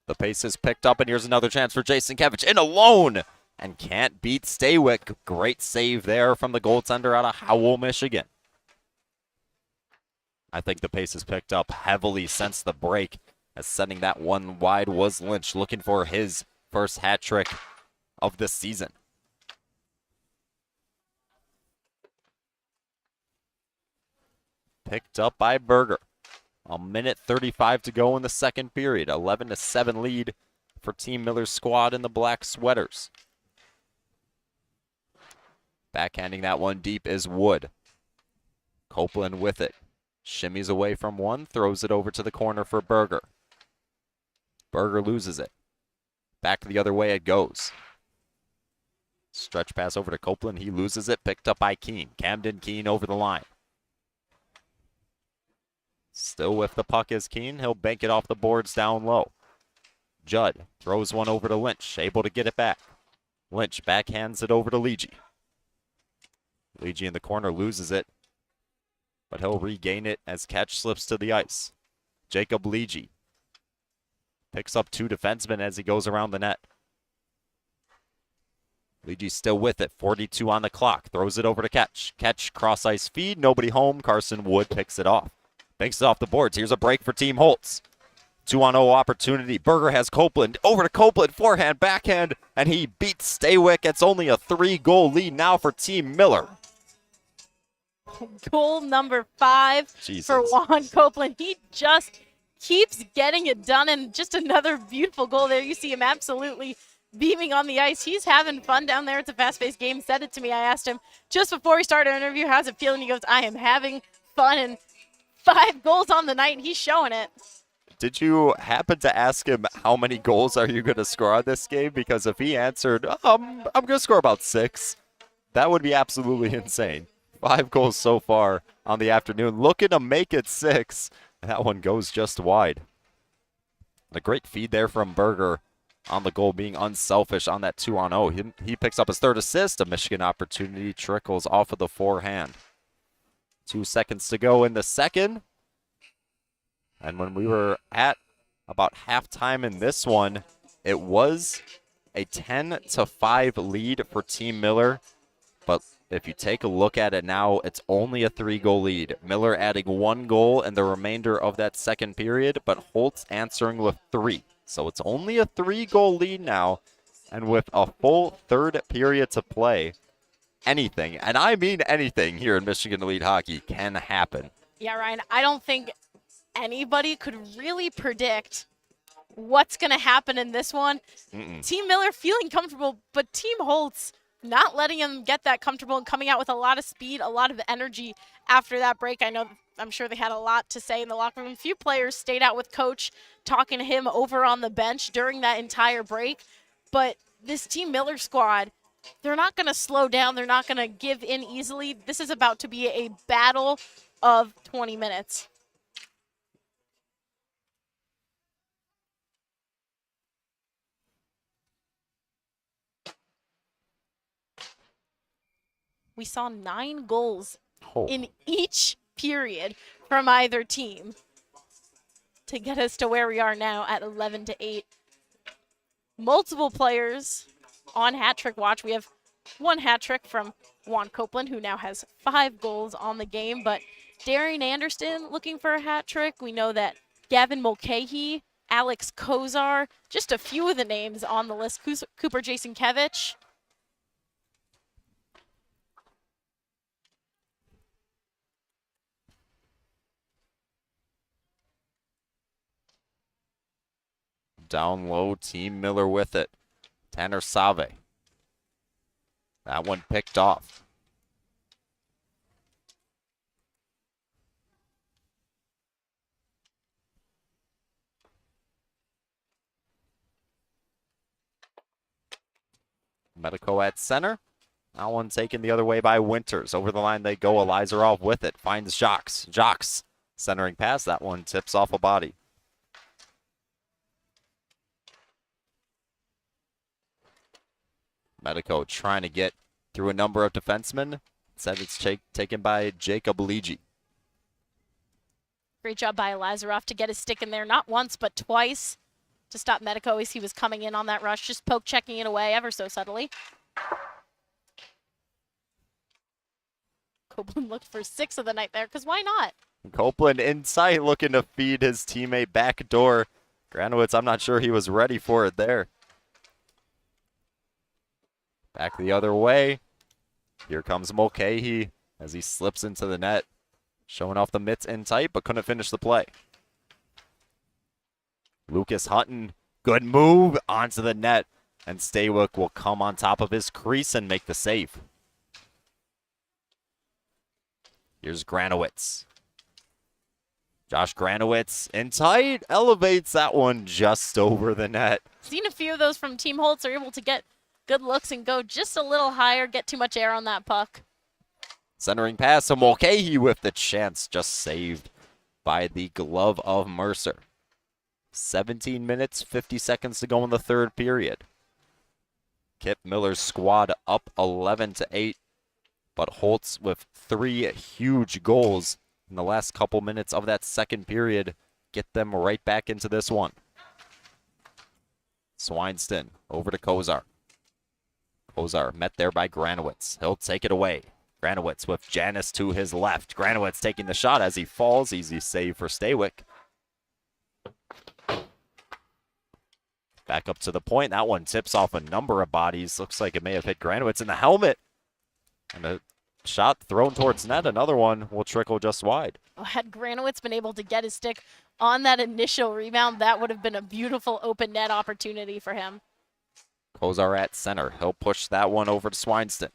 The pace is picked up, and here's another chance for Jason Kevich in alone and can't beat Staywick. Great save there from the goaltender out of Howell, Michigan. I think the pace has picked up heavily since the break, as sending that one wide was Lynch, looking for his first hat trick of the season. Picked up by Berger. A minute 35 to go in the second period. 11-7 lead for Team Miller's squad in the black sweaters. Backhanding that one deep is Wood. Copeland with it. Shimmies away from one, throws it over to the corner for Berger. Berger loses it. Back the other way it goes. Stretch pass over to Copeland. He loses it. Picked up by Keene. Camden Keene over the line. Still with the puck is Keene. He'll bank it off the boards down low. Judd throws one over to Lynch, able to get it back. Lynch backhands it over to Leegey. Leegey in the corner loses it, but he'll regain it as catch slips to the ice. Jacob Leegey picks up 2 defensemen as he goes around the net. Leegey still with it, 42 on the clock. Throws it over to Ketch. Ketch cross ice feed, nobody home. Carson Wood picks it off. Banks it off the boards. Here's a break for Team Holtz. 2-on-0 opportunity. Berger has Copeland. Over to Copeland. Forehand, backhand, and he beats Staywick. It's only a 3-goal lead now for Team Miller. Goal number 5 for Juan Copeland. He just keeps getting it done, and just another beautiful goal there. You see him absolutely beaming on the ice. He's having fun down there. It's a fast-paced game. Said it to me. I asked him just before we started our interview, how's it feeling? He goes, I am having fun, and 5 goals on the night, and he's showing it. Did you happen to ask him how many goals are you going to score on this game? Because if he answered, I'm going to score about 6, that would be absolutely insane. 5 goals so far on the afternoon. Looking to make it 6. That one goes just wide. A great feed there from Berger on the goal, being unselfish on that 2-on-0. He picks up his 3rd assist. A Michigan opportunity trickles off of the forehand. 2 seconds to go in the second. And when we were at about halftime in this one, it was a 10-5 lead for Team Miller. But if you take a look at it now, it's only a 3-goal lead. Miller adding 1 goal in the remainder of that second period, but Holtz answering with 3. So it's only a 3-goal lead now. And with a full 3rd period to play, anything, and I mean anything here in Michigan Elite Hockey, can happen. Yeah, Ryan, I don't think anybody could really predict what's going to happen in this one. Team Miller feeling comfortable, but Team Holtz not letting him get that comfortable and coming out with a lot of speed, a lot of energy after that break. I'm sure they had a lot to say in the locker room. A few players stayed out with coach talking to him over on the bench during that entire break. But this Team Miller squad, they're not going to slow down. They're not going to give in easily. This is about to be a battle of 20 minutes. We saw 9 goals in each period from either team to get us to where we are now at 11-8. Multiple players on hat trick watch. We have 1 hat trick from Juan Copeland, who now has 5 goals on the game, but Darian Anderson looking for a hat trick. We know that Gavin Mulcahy, Alex Kozar, just a few of the names on the list. Cooper Jason Kevich. Down low, Team Miller with it. Tanner Save. That one picked off. Medico at center. That one taken the other way by Winters. Over the line they go. Elizarov with it. Finds Jacques. Jacques centering pass. That one tips off a body. Medico trying to get through a number of defensemen. Instead, it's taken by Jacob Ligi. Great job by Elizarov to get his stick in there, not once, but twice to stop Medico as he was coming in on that rush, just poke checking it away ever so subtly. Copeland looked for 6 of the night there, because why not? Copeland in sight looking to feed his teammate back door. Granowitz, I'm not sure he was ready for it there. Back the other way. Here comes Mulcahy as he slips into the net. Showing off the mitts in tight, but couldn't finish the play. Lucas Hutton, good move onto the net. And Staywick will come on top of his crease and make the save. Here's Granowitz. Josh Granowitz in tight, elevates that one just over the net. Seen a few of those from Team Holtz are able to get good looks and go just a little higher, get too much air on that puck. Centering pass to Mulcahy with the chance, just saved by the glove of Mercer. 17 minutes, 50 seconds to go in the third period. Kip Miller's squad up 11-8, but Holtz with 3 huge goals in the last couple minutes of that second period get them right back into this one. Swineston over to Kozar. Kozar met there by Granowitz. He'll take it away. Granowitz with Janis to his left. Granowitz taking the shot as he falls. Easy save for Staywick. Back up to the point. That one tips off a number of bodies. Looks like it may have hit Granowitz in the helmet. And a shot thrown towards net. Another one will trickle just wide. Had Granowitz been able to get his stick on that initial rebound, that would have been a beautiful open net opportunity for him. Kozar at center. He'll push that one over to Swineston.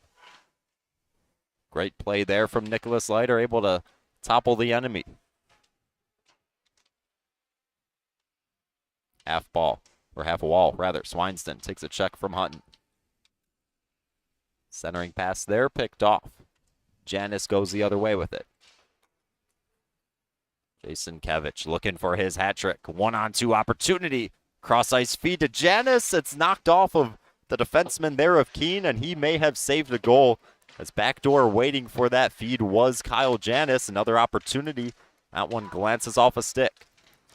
Great play there from Nicholas Leiter, able to topple the enemy. Half ball, or half a wall, rather. Swineston takes a check from Hutton. Centering pass there, picked off. Janis goes the other way with it. Jason Kevich looking for his hat trick. 1-on-2 opportunity. Cross ice feed to Janis. It's knocked off of the defenseman there of Keene, and he may have saved a goal. As backdoor waiting for that feed was Kyle Janis. Another opportunity. That one glances off a stick.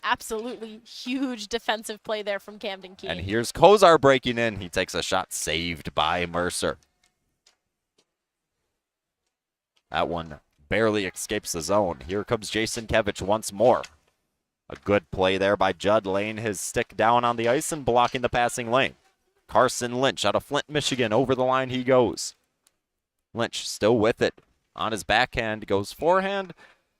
Absolutely huge defensive play there from Camden Keene. And here's Kozar breaking in. He takes a shot saved by Mercer. That one barely escapes the zone. Here comes Jason Kevich once more. A good play there by Judd, laying his stick down on the ice and blocking the passing lane. Carson Lynch out of Flint, Michigan. Over the line he goes. Lynch still with it. On his backhand goes forehand.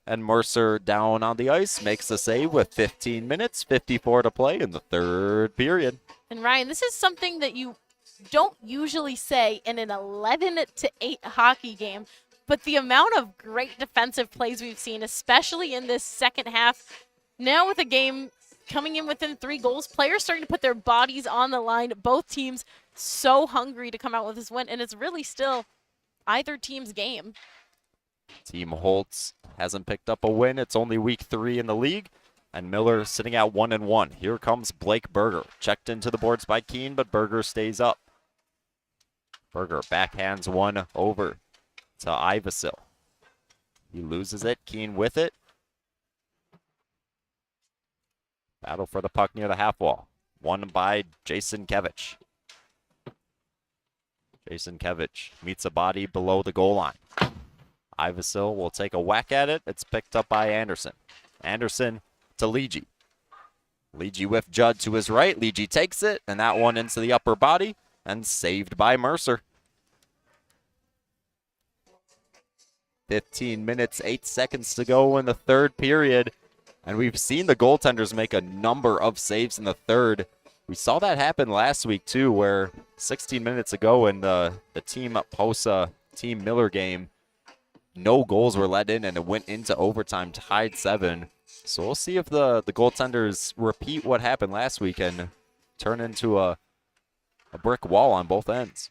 And Mercer down on the ice makes the save with 15 minutes, 54 to play in the third period. And Ryan, this is something that you don't usually say in an 11-8 hockey game, but the amount of great defensive plays we've seen, especially in this second half, now with a game coming in within 3 goals, players starting to put their bodies on the line. Both teams so hungry to come out with this win, and it's really still either team's game. Team Holtz hasn't picked up a win. It's only week 3 in the league, and Miller sitting at 1-1. Here comes Blake Berger. Checked into the boards by Keene, but Berger stays up. Berger backhands one over to Ivasil. He loses it. Keene with it. Battle for the puck near the half wall. Won by Jason Kevich. Jason Kevich meets a body below the goal line. Ivasil will take a whack at it. It's picked up by Anderson. Anderson to Leegee. Leegee with Judd to his right. Leegee takes it, and that one into the upper body, and saved by Mercer. 15 minutes, 8 seconds to go in the third period. And we've seen the goaltenders make a number of saves in the third. We saw that happen last week, too, where 16 minutes ago in the Team Posa, Team Miller game, no goals were let in, and it went into overtime, tied 7. So we'll see if the goaltenders repeat what happened last week and turn into a brick wall on both ends.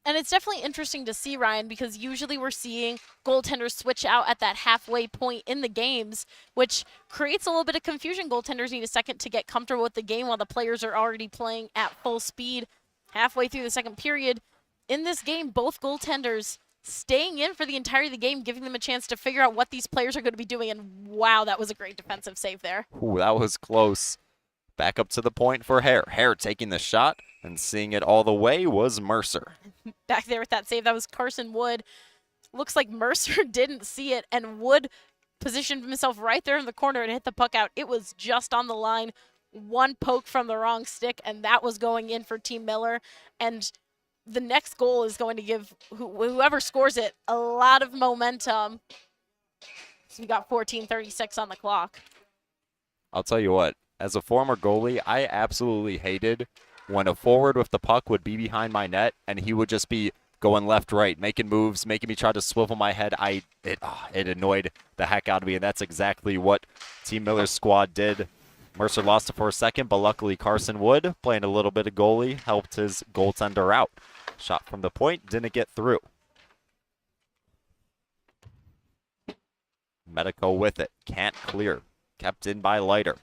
And it's definitely interesting to see, Ryan, because usually we're seeing goaltenders switch out at that halfway point in the games, which creates a little bit of confusion. Goaltenders need a second to get comfortable with the game while the players are already playing at full speed halfway through the second period. In this game, both goaltenders staying in for the entirety of the game, giving them a chance to figure out what these players are going to be doing. And wow, that was a great defensive save there. Ooh, that was close. Back up to the point for Hare. Hare taking the shot, and seeing it all the way was Mercer. Back there with that save, that was Carson Wood. Looks like Mercer didn't see it, and Wood positioned himself right there in the corner and hit the puck out. It was just on the line. One poke from the wrong stick, and that was going in for Team Miller. And the next goal is going to give whoever scores it a lot of momentum. So we got 14:36 on the clock. I'll tell you what, as a former goalie, I absolutely hated when a forward with the puck would be behind my net and he would just be going left, right, making moves, making me try to swivel my head. It annoyed the heck out of me, and that's exactly what Team Miller's squad did. Mercer lost it for a second, but luckily Carson Wood, playing a little bit of goalie, helped his goaltender out. Shot from the point, didn't get through. Medico with it, can't clear. Kept in by Leiter.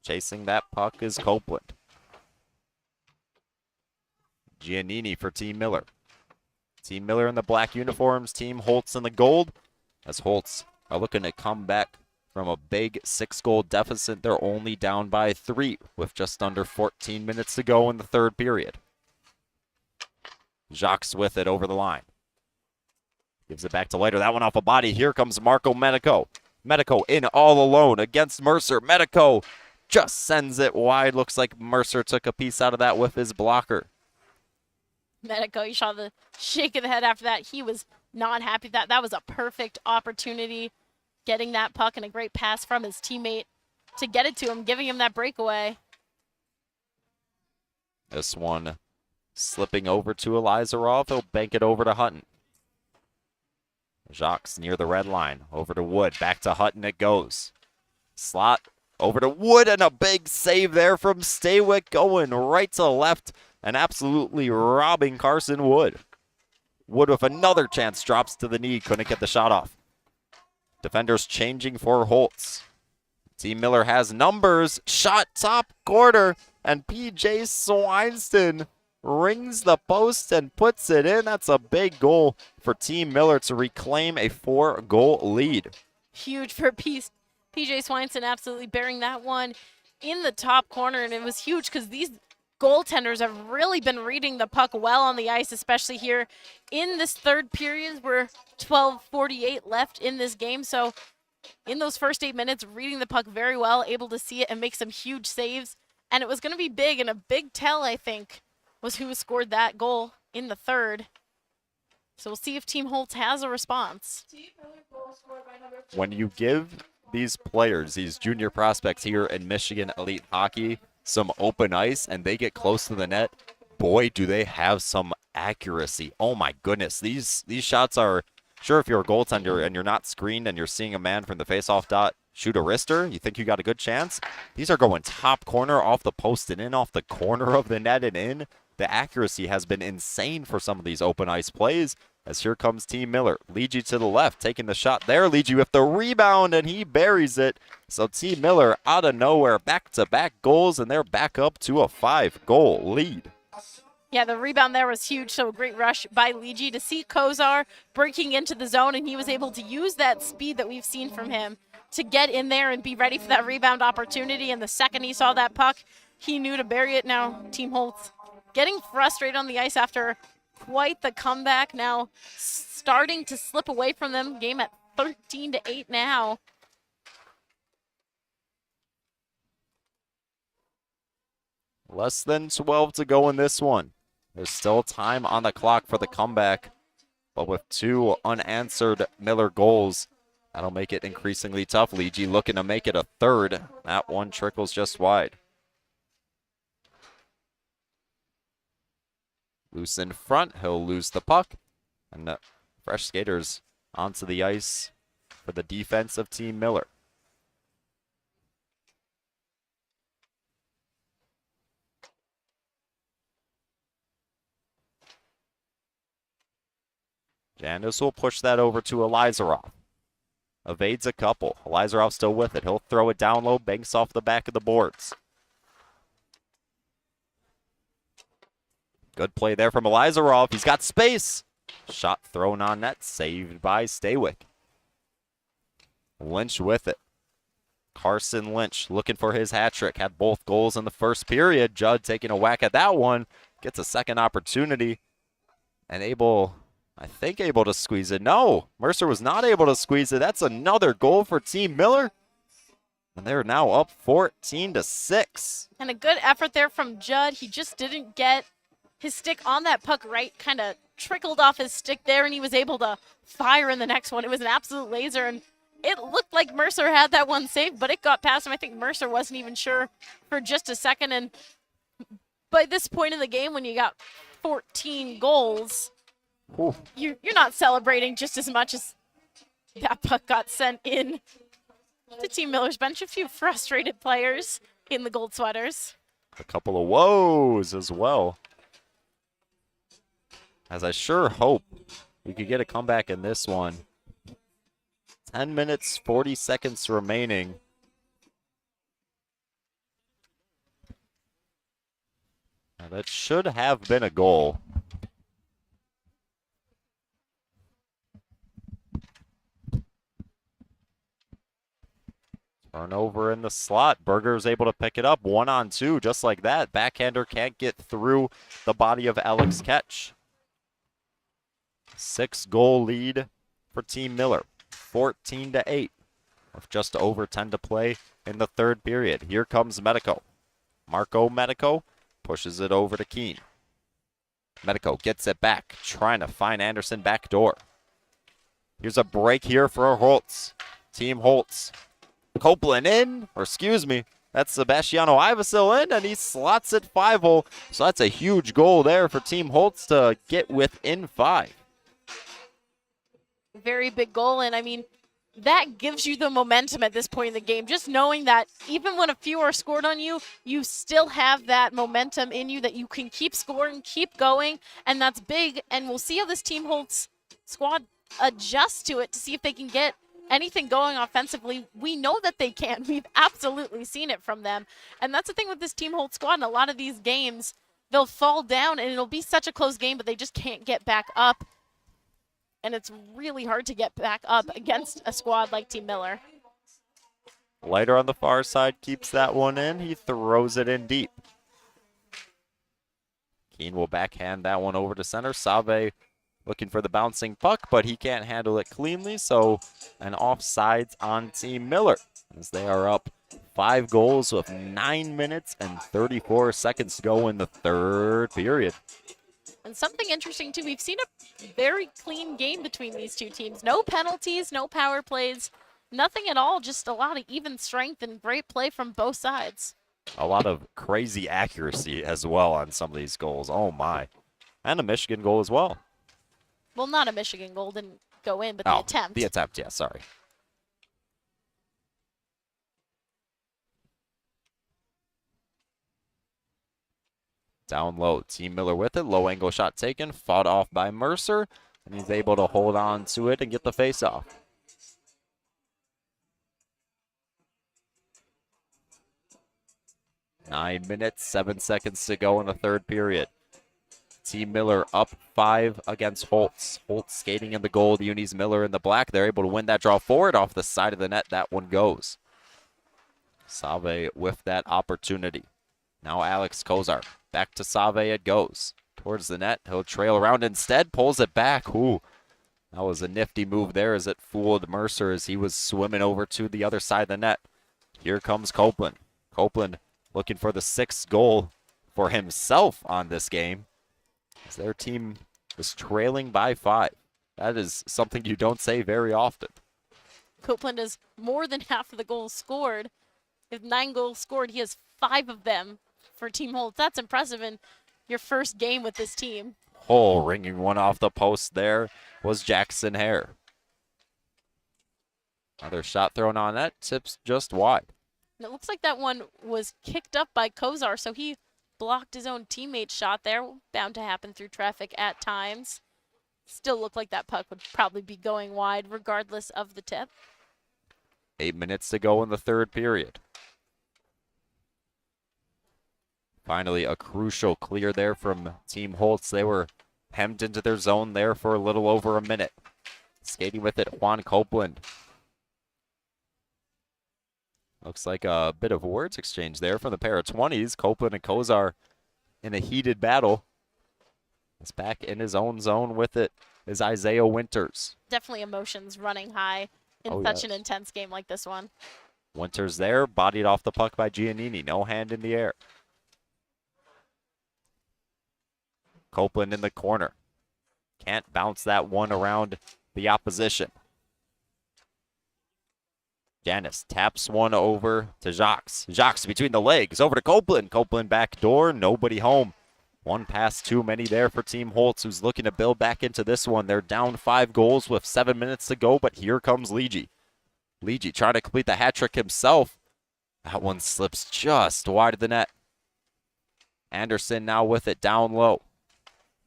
Chasing that puck is Copeland. Giannini for Team Miller. Team Miller in the black uniforms, Team Holtz in the gold. As Holtz are looking to come back from a big 6-goal deficit, they're only down by 3 with just under 14 minutes to go in the third period. Jacques with it over the line. Gives it back to Leiter. That one off a body. Here comes Marco Medico. Medico in all alone against Mercer. Medico just sends it wide. Looks like Mercer took a piece out of that with his blocker. Medico, you saw the shake of the head after that. He was not happy with that. That was a perfect opportunity, getting that puck and a great pass from his teammate to get it to him, giving him that breakaway. This one slipping over to Elizarov. He'll bank it over to Hutton. Jacques near the red line. Over to Wood. Back to Hutton it goes. Slot over to Wood, and a big save there from Staywick, going right to left and absolutely robbing Carson Wood. Wood with another chance, drops to the knee, couldn't get the shot off. Defenders changing for Holtz. Team Miller has numbers. Shot top corner, and PJ Swinston rings the post and puts it in. That's a big goal for Team Miller to reclaim a 4-goal lead. Huge for PJ Swinston, absolutely bearing that one in the top corner, and it was huge because these goaltenders have really been reading the puck well on the ice, especially here in this third period. We're 12:48 left in this game, so in those first 8 minutes, reading the puck very well, able to see it and make some huge saves, and it was going to be big, and a big tell, I think, was who scored that goal in the third. So we'll see if Team Holtz has a response. When you give these players, these junior prospects here in Michigan Elite Hockey, some open ice and they get close to the net, boy, do they have some accuracy. Oh my goodness. These shots are, sure, if you're a goaltender and you're not screened and you're seeing a man from the faceoff dot shoot a wrister, you think you got a good chance. These are going top corner, off the post and in, off the corner of the net and in. The accuracy has been insane for some of these open ice plays. As here comes Team Miller. Leegee to the left, taking the shot there. Leegee with the rebound, and he buries it. So Team Miller out of nowhere, back-to-back goals, and they're back up to a 5-goal lead. Yeah, the rebound there was huge, so a great rush by Leegee to see Kozar breaking into the zone, and he was able to use that speed that we've seen from him to get in there and be ready for that rebound opportunity. And the second he saw that puck, he knew to bury it. Now, Team Holtz getting frustrated on the ice after quite the comeback, now starting to slip away from them. Game at 13-8 now. Less than 12 to go in this one. There's still time on the clock for the comeback, but with 2 unanswered Miller goals, that'll make it increasingly tough. Leegee looking to make it a third. That one trickles just wide. Loose in front, he'll lose the puck. And the fresh skaters onto the ice for the defense of Team Miller. Jandis will push that over to Elizarov. Evades a couple. Elizarov still with it. He'll throw it down low, banks off the back of the boards. Good play there from Elizarov. He's got space. Shot thrown on net, saved by Staywick. Lynch with it. Carson Lynch looking for his hat trick. Had both goals in the first period. Judd taking a whack at that one. Gets a second opportunity. And able to squeeze it. No, Mercer was not able to squeeze it. That's another goal for Team Miller. And they're now up 14-6. And a good effort there from Judd. He just didn't get his stick on that puck right, kind of trickled off his stick there, and he was able to fire in the next one. It was an absolute laser, and it looked like Mercer had that one saved, but it got past him. I think Mercer wasn't even sure for just a second, and by this point in the game, when you got 14 goals, you're not celebrating just as much as that puck got sent in to Team Miller's bench. A few frustrated players in the gold sweaters. A couple of woes as well. As I sure hope we could get a comeback in this one. 10 minutes, 40 seconds remaining. Now that should have been a goal. Turnover in the slot. Berger's able to pick it up 1-on-2 just like that. Backhander can't get through the body of Alex Ketch. 6-goal lead for Team Miller. 14-8 with just over 10 to play in the third period. Here comes Medico. Marco Medico pushes it over to Keene. Medico gets it back, trying to find Anderson back door. Here's a break here for Holtz. Team Holtz. Copeland in, or excuse me, that's Sebastiano Ivasil in, and he slots it 5-hole. So that's a huge goal there for Team Holtz to get within 5. Very big goal, and I mean, that gives you the momentum at this point in the game. Just knowing that even when a few are scored on you, you still have that momentum in you that you can keep scoring, keep going, and that's big. And we'll see how this Team Holtz squad adjusts to it to see if they can get anything going offensively. We know that they can. We've absolutely seen it from them. And that's the thing with this Team Holtz squad. In a lot of these games, they'll fall down, and it'll be such a close game, but they just can't get back up. And it's really hard to get back up against a squad like Team Miller. Leiter on the far side keeps that one in. He throws it in deep. Keene will backhand that one over to center. Save looking for the bouncing puck, but he can't handle it cleanly, so an offsides on Team Miller as they are up 5 goals with 9 minutes and 34 seconds to go in the third period. And something interesting, too, we've seen a very clean game between these two teams. No penalties, no power plays, nothing at all, just a lot of even strength and great play from both sides. A lot of crazy accuracy as well on some of these goals. Oh my. And a Michigan goal as well. Well, not a Michigan goal, didn't go in, but the attempt. The attempt, yeah, sorry. Down low, Team Miller with it. Low angle shot taken, fought off by Mercer, and he's able to hold on to it and get the face off. Nine minutes, 7 seconds to go in the third period. Team Miller up 5 against Holtz. Holtz skating in the gold, Unis Miller in the black. They're able to win that draw forward off the side of the net. That one goes. Save with that opportunity. Now Alex Kozar. Back to Save it goes. Towards the net. He'll trail around instead. Pulls it back. Ooh. That was a nifty move there as it fooled Mercer as he was swimming over to the other side of the net. Here comes Copeland. Copeland looking for the 6th goal for himself on this game, as their team is trailing by 5. That is something you don't say very often. Copeland has more than half of the goals scored. If 9 goals scored, he has 5 of them for Team Holtz. That's impressive in your first game with this team. Oh, ringing one off the post there was Jackson Hare. Another shot thrown on that, tips just wide. And it looks like that one was kicked up by Kozar, so he blocked his own teammate's shot there. Bound to happen through traffic at times. Still looked like that puck would probably be going wide regardless of the tip. 8 minutes to go in the third period. Finally, a crucial clear there from Team Holtz. They were hemmed into their zone there for a little over a minute. Skating with it, Juan Copeland. Looks like a bit of words exchange there from the pair of 20s. Copeland and Kozar in a heated battle. It's back in his own zone with it is Isaiah Winters. Definitely emotions running high in such an intense game like this one. Winters there, bodied off the puck by Giannini. No hand in the air. Copeland in the corner. Can't bounce that one around the opposition. Janis taps one over to Jacques. Jacques between the legs, over to Copeland. Copeland back door, nobody home. One pass too many there for Team Holtz, who's looking to build back into this one. They're down 5 goals with 7 minutes to go, but here comes Leegey. Leegey trying to complete the hat trick himself. That one slips just wide of the net. Anderson now with it down low.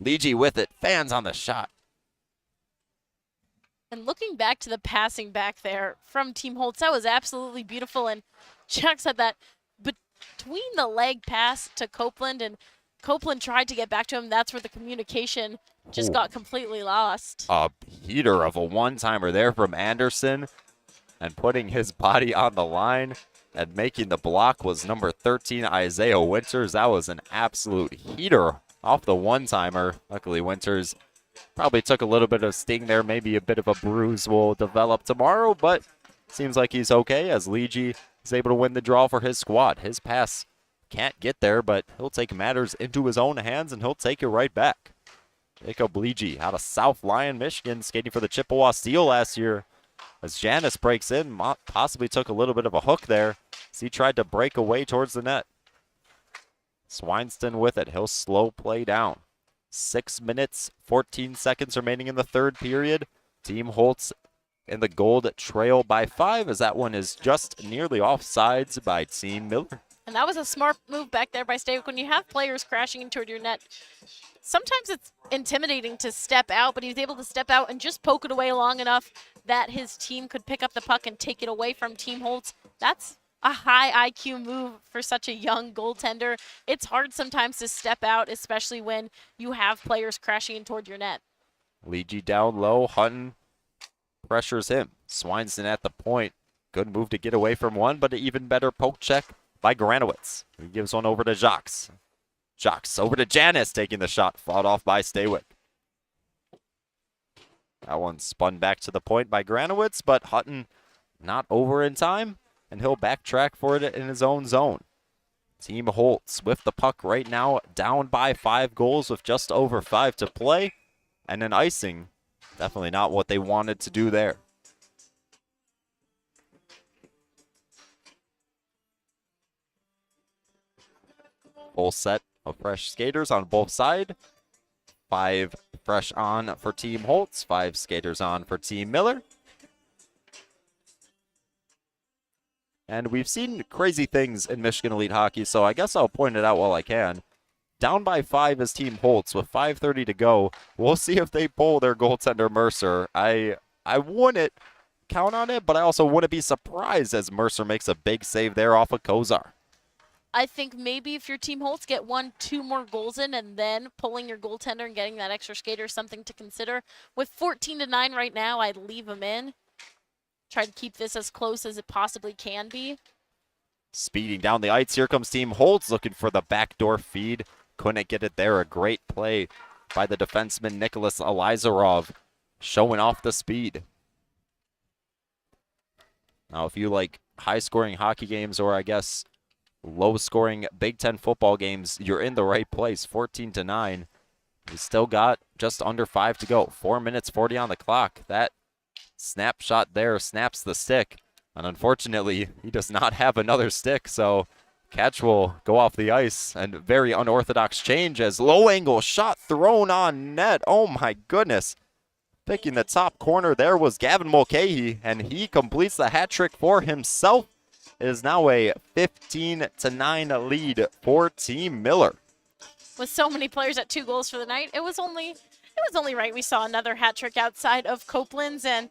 Leegey with it, fans on the shot. And looking back to the passing back there from Team Holtz, that was absolutely beautiful. And Jack said that between the leg pass to Copeland and Copeland tried to get back to him, that's where the communication just got completely lost. A heater of a one-timer there from Anderson, and putting his body on the line and making the block was number 13, Isaiah Winters. That was an absolute heater off the one-timer. Luckily, Winters probably took a little bit of sting there. Maybe a bit of a bruise will develop tomorrow, but seems like he's okay as Leegey is able to win the draw for his squad. His pass can't get there, but he'll take matters into his own hands, and he'll take it right back. Jacob Leegey out of South Lyon, Michigan, skating for the Chippewa Steel last year. As Janis breaks in, possibly took a little bit of a hook there as he tried to break away towards the net. Swineston with it. He'll slow play down. 6 minutes, 14 seconds remaining in the third period. Team Holtz in the gold trail by 5 as that one is just nearly offsides by Team Miller. And that was a smart move back there by Stavik. When you have players crashing into your net, sometimes it's intimidating to step out, but he was able to step out and just poke it away long enough that his team could pick up the puck and take it away from Team Holtz. That's a high IQ move for such a young goaltender. It's hard sometimes to step out, especially when you have players crashing in toward your net. Leegey down low. Hutton pressures him. Swineston at the point. Good move to get away from one, but an even better poke check by Granowitz. He gives one over to Jacques. Jacques over to Janis, taking the shot. Fought off by Staywick. That one spun back to the point by Granowitz, but Hutton not over in time, and he'll backtrack for it in his own zone. Team Holtz with the puck right now, down by 5 goals with just over 5 to play, and an icing. Definitely not what they wanted to do there. Full set of fresh skaters on both sides. 5 fresh on for Team Holtz, 5 skaters on for Team Miller. And we've seen crazy things in Michigan Elite Hockey, so I guess I'll point it out while I can. Down by 5 is Team Holtz with 5:30 to go. We'll see if they pull their goaltender Mercer. I wouldn't count on it, but I also wouldn't be surprised as Mercer makes a big save there off of Kozar. I think maybe if your Team Holtz get 1-2 more goals in and then pulling your goaltender and getting that extra skater is something to consider. With 14-9 right now, I'd leave him in. Try to keep this as close as it possibly can be. Speeding down the ice, here comes Team Holtz looking for the backdoor feed. Couldn't get it there. A great play by the defenseman Nicholas Elizarov, showing off the speed. Now, if you like high-scoring hockey games, or I guess low-scoring Big Ten football games, you're in the right place. 14-9. We still got just under 5 to go. 4 minutes 40 on the clock. That snapshot there snaps the stick. And unfortunately, he does not have another stick, so catch will go off the ice. And very unorthodox change as low-angle shot thrown on net. Oh, my goodness. Picking the top corner there was Gavin Mulcahy, and he completes the hat trick for himself. It is now a 15-9 lead for Team Miller. With so many players at 2 goals for the night, it was only right we saw another hat trick outside of Copeland's, and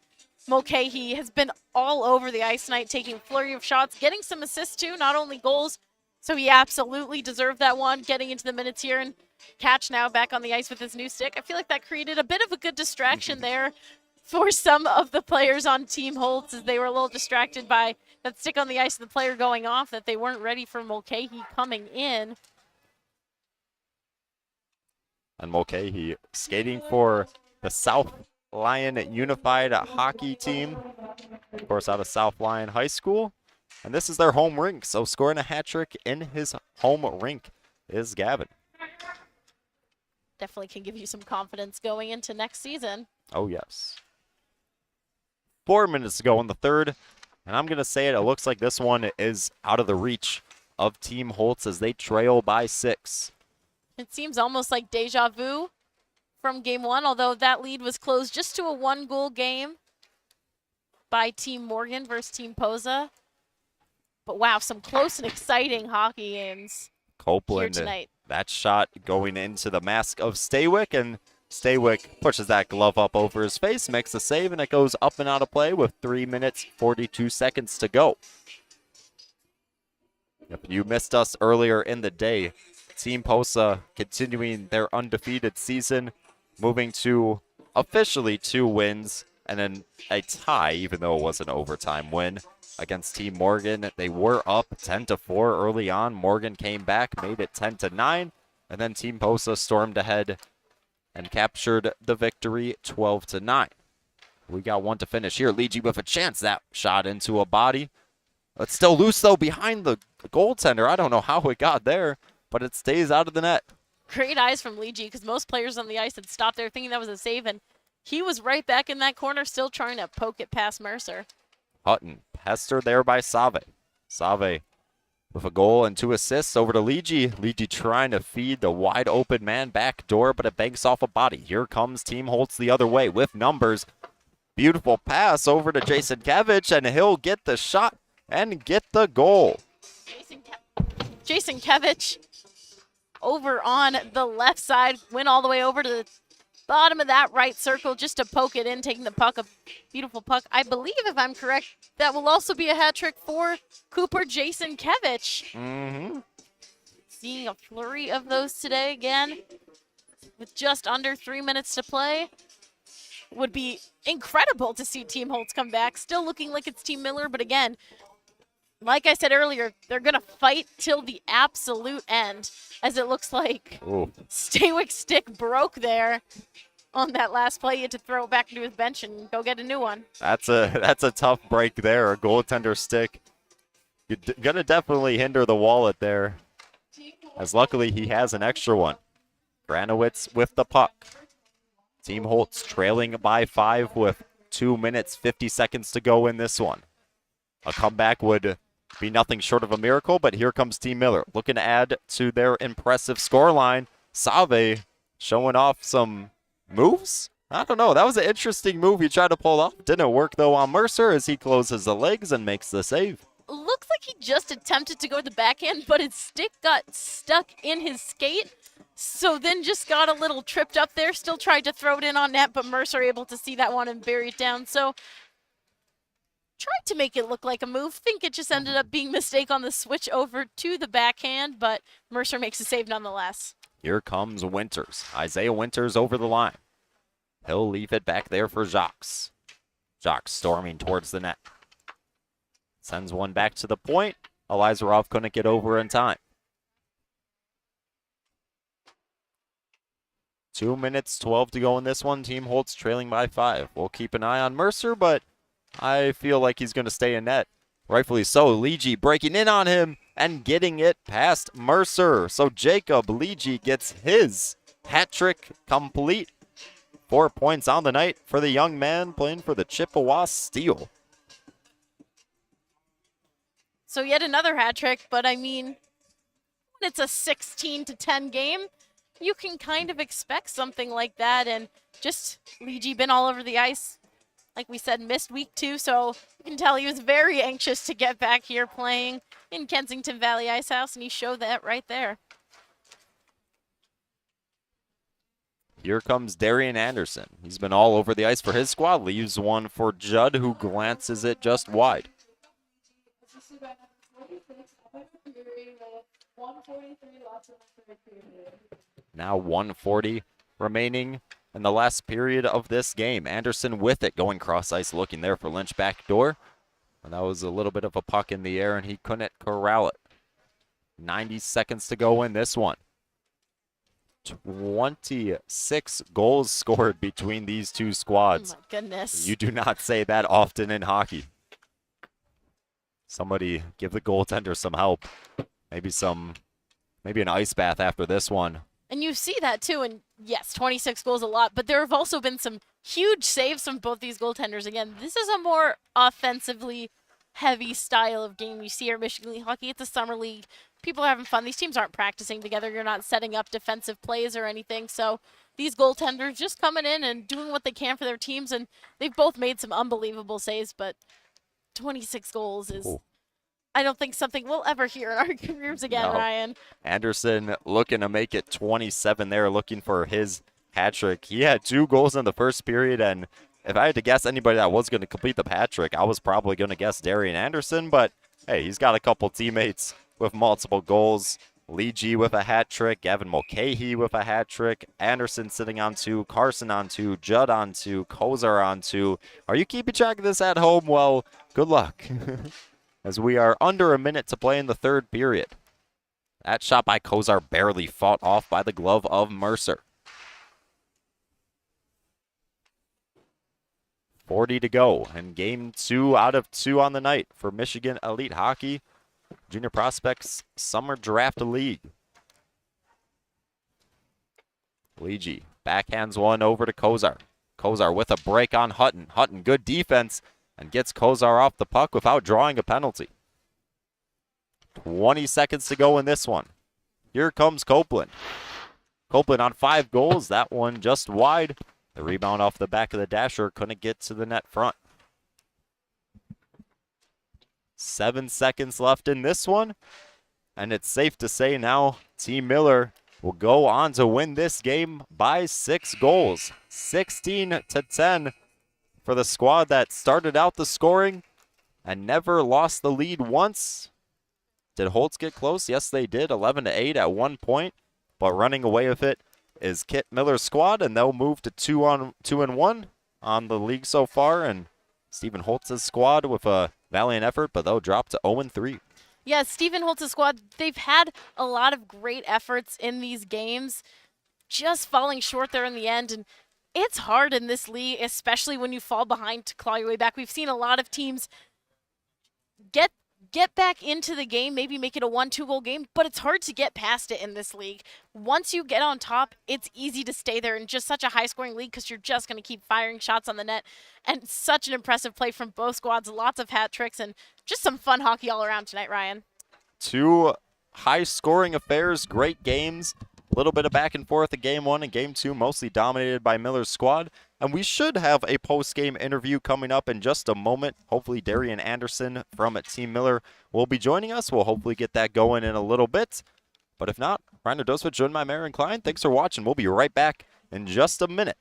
Mulcahy has been all over the ice tonight, taking a flurry of shots, getting some assists too, not only goals. So he absolutely deserved that one, getting into the minutes here, and Catch now back on the ice with his new stick. I feel like that created a bit of a good distraction there for some of the players on Team Holtz, as they were a little distracted by that stick on the ice and the player going off, that they weren't ready for Mulcahy coming in. And Mulcahy skating for the South Lyon Unified Hockey Team, of course out of South Lyon High School. And this is their home rink, so scoring a hat trick in his home rink is Gavin. Definitely can give you some confidence going into next season. Oh, yes. 4 minutes to go in the third, and I'm going to say it looks like this one is out of the reach of Team Holtz as they trail by 6. It seems almost like deja vu from game one, although that lead was closed just to a 1-goal game by Team Morgan versus Team Poza. But wow, some close and exciting hockey games Copeland, here tonight. That shot going into the mask of Staywick, and Staywick pushes that glove up over his face, makes the save, and it goes up and out of play with 3 minutes, 42 seconds to go. If you missed us earlier in the day, Team Poza continuing their undefeated season, moving to officially 2 wins and then a tie, even though it was an overtime win against Team Morgan. They were up 10-4 early on. Morgan came back, made it 10-9, and then Team Poza stormed ahead and captured the victory 12-9. We got one to finish here. Leegee with a chance. That shot into a body. It's still loose, though, behind the goaltender. I don't know how it got there, but it stays out of the net. Great eyes from Leegee, because most players on the ice had stopped there thinking that was a save, and he was right back in that corner, still trying to poke it past Mercer. Hutton pestered there by Save. Save with a goal and 2 assists over to Leegee. Leegee trying to feed the wide open man back door, but it banks off a body. Here comes Team Holtz the other way with numbers. Beautiful pass over to Jason Kevich, and he'll get the shot and get the goal. Jason Kevich over on the left side, went all the way over to the bottom of that right circle just to poke it in, taking the puck, a beautiful puck. I believe, if I'm correct, that will also be a hat trick for Cooper Jason Kevich. Mm-hmm. Seeing a flurry of those today again with just under 3 minutes to play. Would be incredible to see Team Holtz come back. Still looking like it's Team Miller, but again, like I said earlier, they're going to fight till the absolute end, as it looks like Staywick's stick broke there on that last play. He had to throw it back into his bench and go get a new one. That's a tough break there. A goaltender stick. You're going to definitely hinder the wallet there, as luckily he has an extra one. Granowitz with the puck. Team Holtz trailing by 5 with 2 minutes, 50 seconds to go in this one. A comeback would be nothing short of a miracle, but here comes Team Miller looking to add to their impressive scoreline. Save showing off some moves. I don't know. That was an interesting move he tried to pull off. Didn't work, though, on Mercer as he closes the legs and makes the save. Looks like he just attempted to go to the backhand, but his stick got stuck in his skate. So then just got a little tripped up there. Still tried to throw it in on net, but Mercer able to see that one and bury it down. So tried to make it look like a move. Think it just ended up being a mistake on the switch over to the backhand, but Mercer makes a save nonetheless. Here comes Winters. Isaiah Winters over the line. He'll leave it back there for Jacques. Jacques storming towards the net. Sends one back to the point. Elizarov couldn't get over in time. 2 minutes, 12 to go in this one. Team Holtz trailing by 5. We'll keep an eye on Mercer, but I feel like he's going to stay in net. Rightfully so. Leegee breaking in on him and getting it past Mercer. So Jacob Leegee gets his hat trick complete. 4 points on the night for the young man playing for the Chippewa Steel. So yet another hat trick, but I mean, when it's a 16-10 game, you can kind of expect something like that. And just Leegee been all over the ice. Like we said, missed week 2, so you can tell he was very anxious to get back here playing in Kensington Valley Ice House, and he showed that right there. Here comes Darian Anderson. He's been all over the ice for his squad. Leaves one for Judd, who glances it just wide. Assisted by number 46, Evan Fury with 143 lots in the third period. Now 1:40 remaining in the last period of this game. Anderson with it, going cross ice, looking there for Lynch backdoor. And that was a little bit of a puck in the air, and he couldn't corral it. 90 seconds to go in this one. 26 goals scored between these two squads. Oh my goodness. You do not say that often in hockey. Somebody give the goaltender some help. Maybe an ice bath after this one. And you see that too, and yes, 26 goals a lot, but there have also been some huge saves from both these goaltenders. Again, this is a more offensively heavy style of game you see here at Michigan League Hockey. It's a summer league. People are having fun. These teams aren't practicing together. You're not setting up defensive plays or anything. So these goaltenders just coming in and doing what they can for their teams, and they've both made some unbelievable saves, but 26 goals is... Ooh. I don't think something we'll ever hear in our careers again, No. Ryan. Anderson looking to make it 27 there, looking for his hat trick. He had 2 goals in the first period, and if I had to guess anybody that was going to complete the hat trick, I was probably going to guess Darian Anderson, but hey, he's got a couple teammates with multiple goals. Leegee with a hat trick, Gavin Mulcahy with a hat trick, Anderson sitting on 2, Carson on 2, Judd on 2, Kozar on 2. Are you keeping track of this at home? Well, good luck. As we are under a minute to play in the third period. That shot by Kozar barely fought off by the glove of Mercer. 40 to go, and game 2 out of 2 on the night for Michigan Elite Hockey Junior Prospects Summer Draft League. Leegee backhands one over to Kozar. Kozar with a break on Hutton. Hutton, good defense, and gets Kozar off the puck without drawing a penalty. 20 seconds to go in this one. Here comes Copeland. Copeland on 5 goals. That one just wide. The rebound off the back of the dasher couldn't get to the net front. 7 seconds left in this one. And it's safe to say now Team Miller will go on to win this game by 6 goals. 16-10 for the squad that started out the scoring and never lost the lead once. Did Holtz get close? Yes, they did. 11-8 at one point. But running away with it is Kit Miller's squad, and they'll move to 2-1 on the league so far. And Stephen Holtz's squad with a valiant effort, but they'll drop to 0-3. Yeah, Stephen Holtz's squad, they've had a lot of great efforts in these games, just falling short there in the end. And it's hard in this league, especially when you fall behind to claw your way back. We've seen a lot of teams get get back into the game, maybe make it a 1-2 goal game, but it's hard to get past it in this league. Once you get on top, it's easy to stay there in just such a high-scoring league because you're just going to keep firing shots on the net. And such an impressive play from both squads, lots of hat tricks, and just some fun hockey all around tonight, Ryan. 2 high-scoring affairs, great games. A little bit of back and forth in Game 1 and Game 2, mostly dominated by Miller's squad. And we should have a post-game interview coming up in just a moment. Hopefully Darian Anderson from Team Miller will be joining us. We'll hopefully get that going in a little bit. But if not, Ryan Doswitz, joined by Marin Klein. Thanks for watching. We'll be right back in just a minute.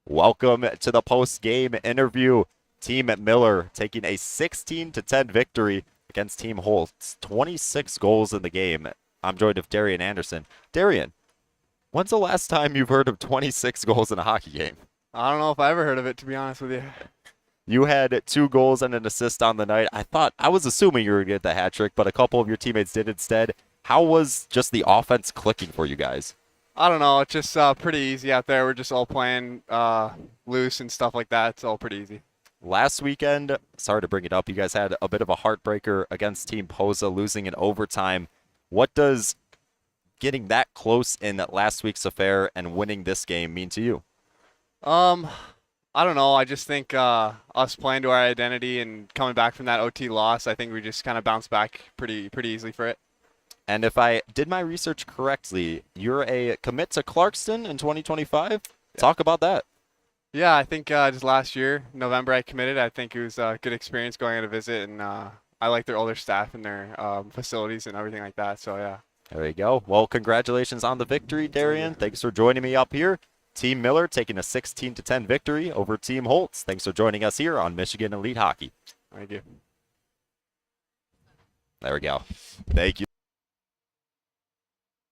Welcome to the post-game interview. Team Miller taking a 16-10 victory against Team Holtz. 26 goals in the game. I'm joined with Darian Anderson. Darian, when's the last time you've heard of 26 goals in a hockey game? I don't know if I ever heard of it, to be honest with you. You had 2 goals and an assist on the night. I was assuming you were going to get the hat trick, but a couple of your teammates did instead. How was just the offense clicking for you guys? I don't know. It's just pretty easy out there. We're just all playing loose and stuff like that. It's all pretty easy. Last weekend, sorry to bring it up, you guys had a bit of a heartbreaker against Team Poza, losing in overtime. What does getting that close in last week's affair and winning this game mean to you? I don't know. I just think us playing to our identity and coming back from that OT loss, I think we just kind of bounced back pretty easily for it. And if I did my research correctly, you're a commit to Clarkston in 2025. Yeah. Talk about that. Yeah, I think just last year, November, I committed. I think it was a good experience going on a visit, and I like their older staff and their facilities and everything like that. So, yeah. There you go. Well, congratulations on the victory, Darian. Thanks for joining me up here. Team Miller taking a 16-10 victory over Team Holtz. Thanks for joining us here on Michigan Elite Hockey. Thank you. There we go. Thank you.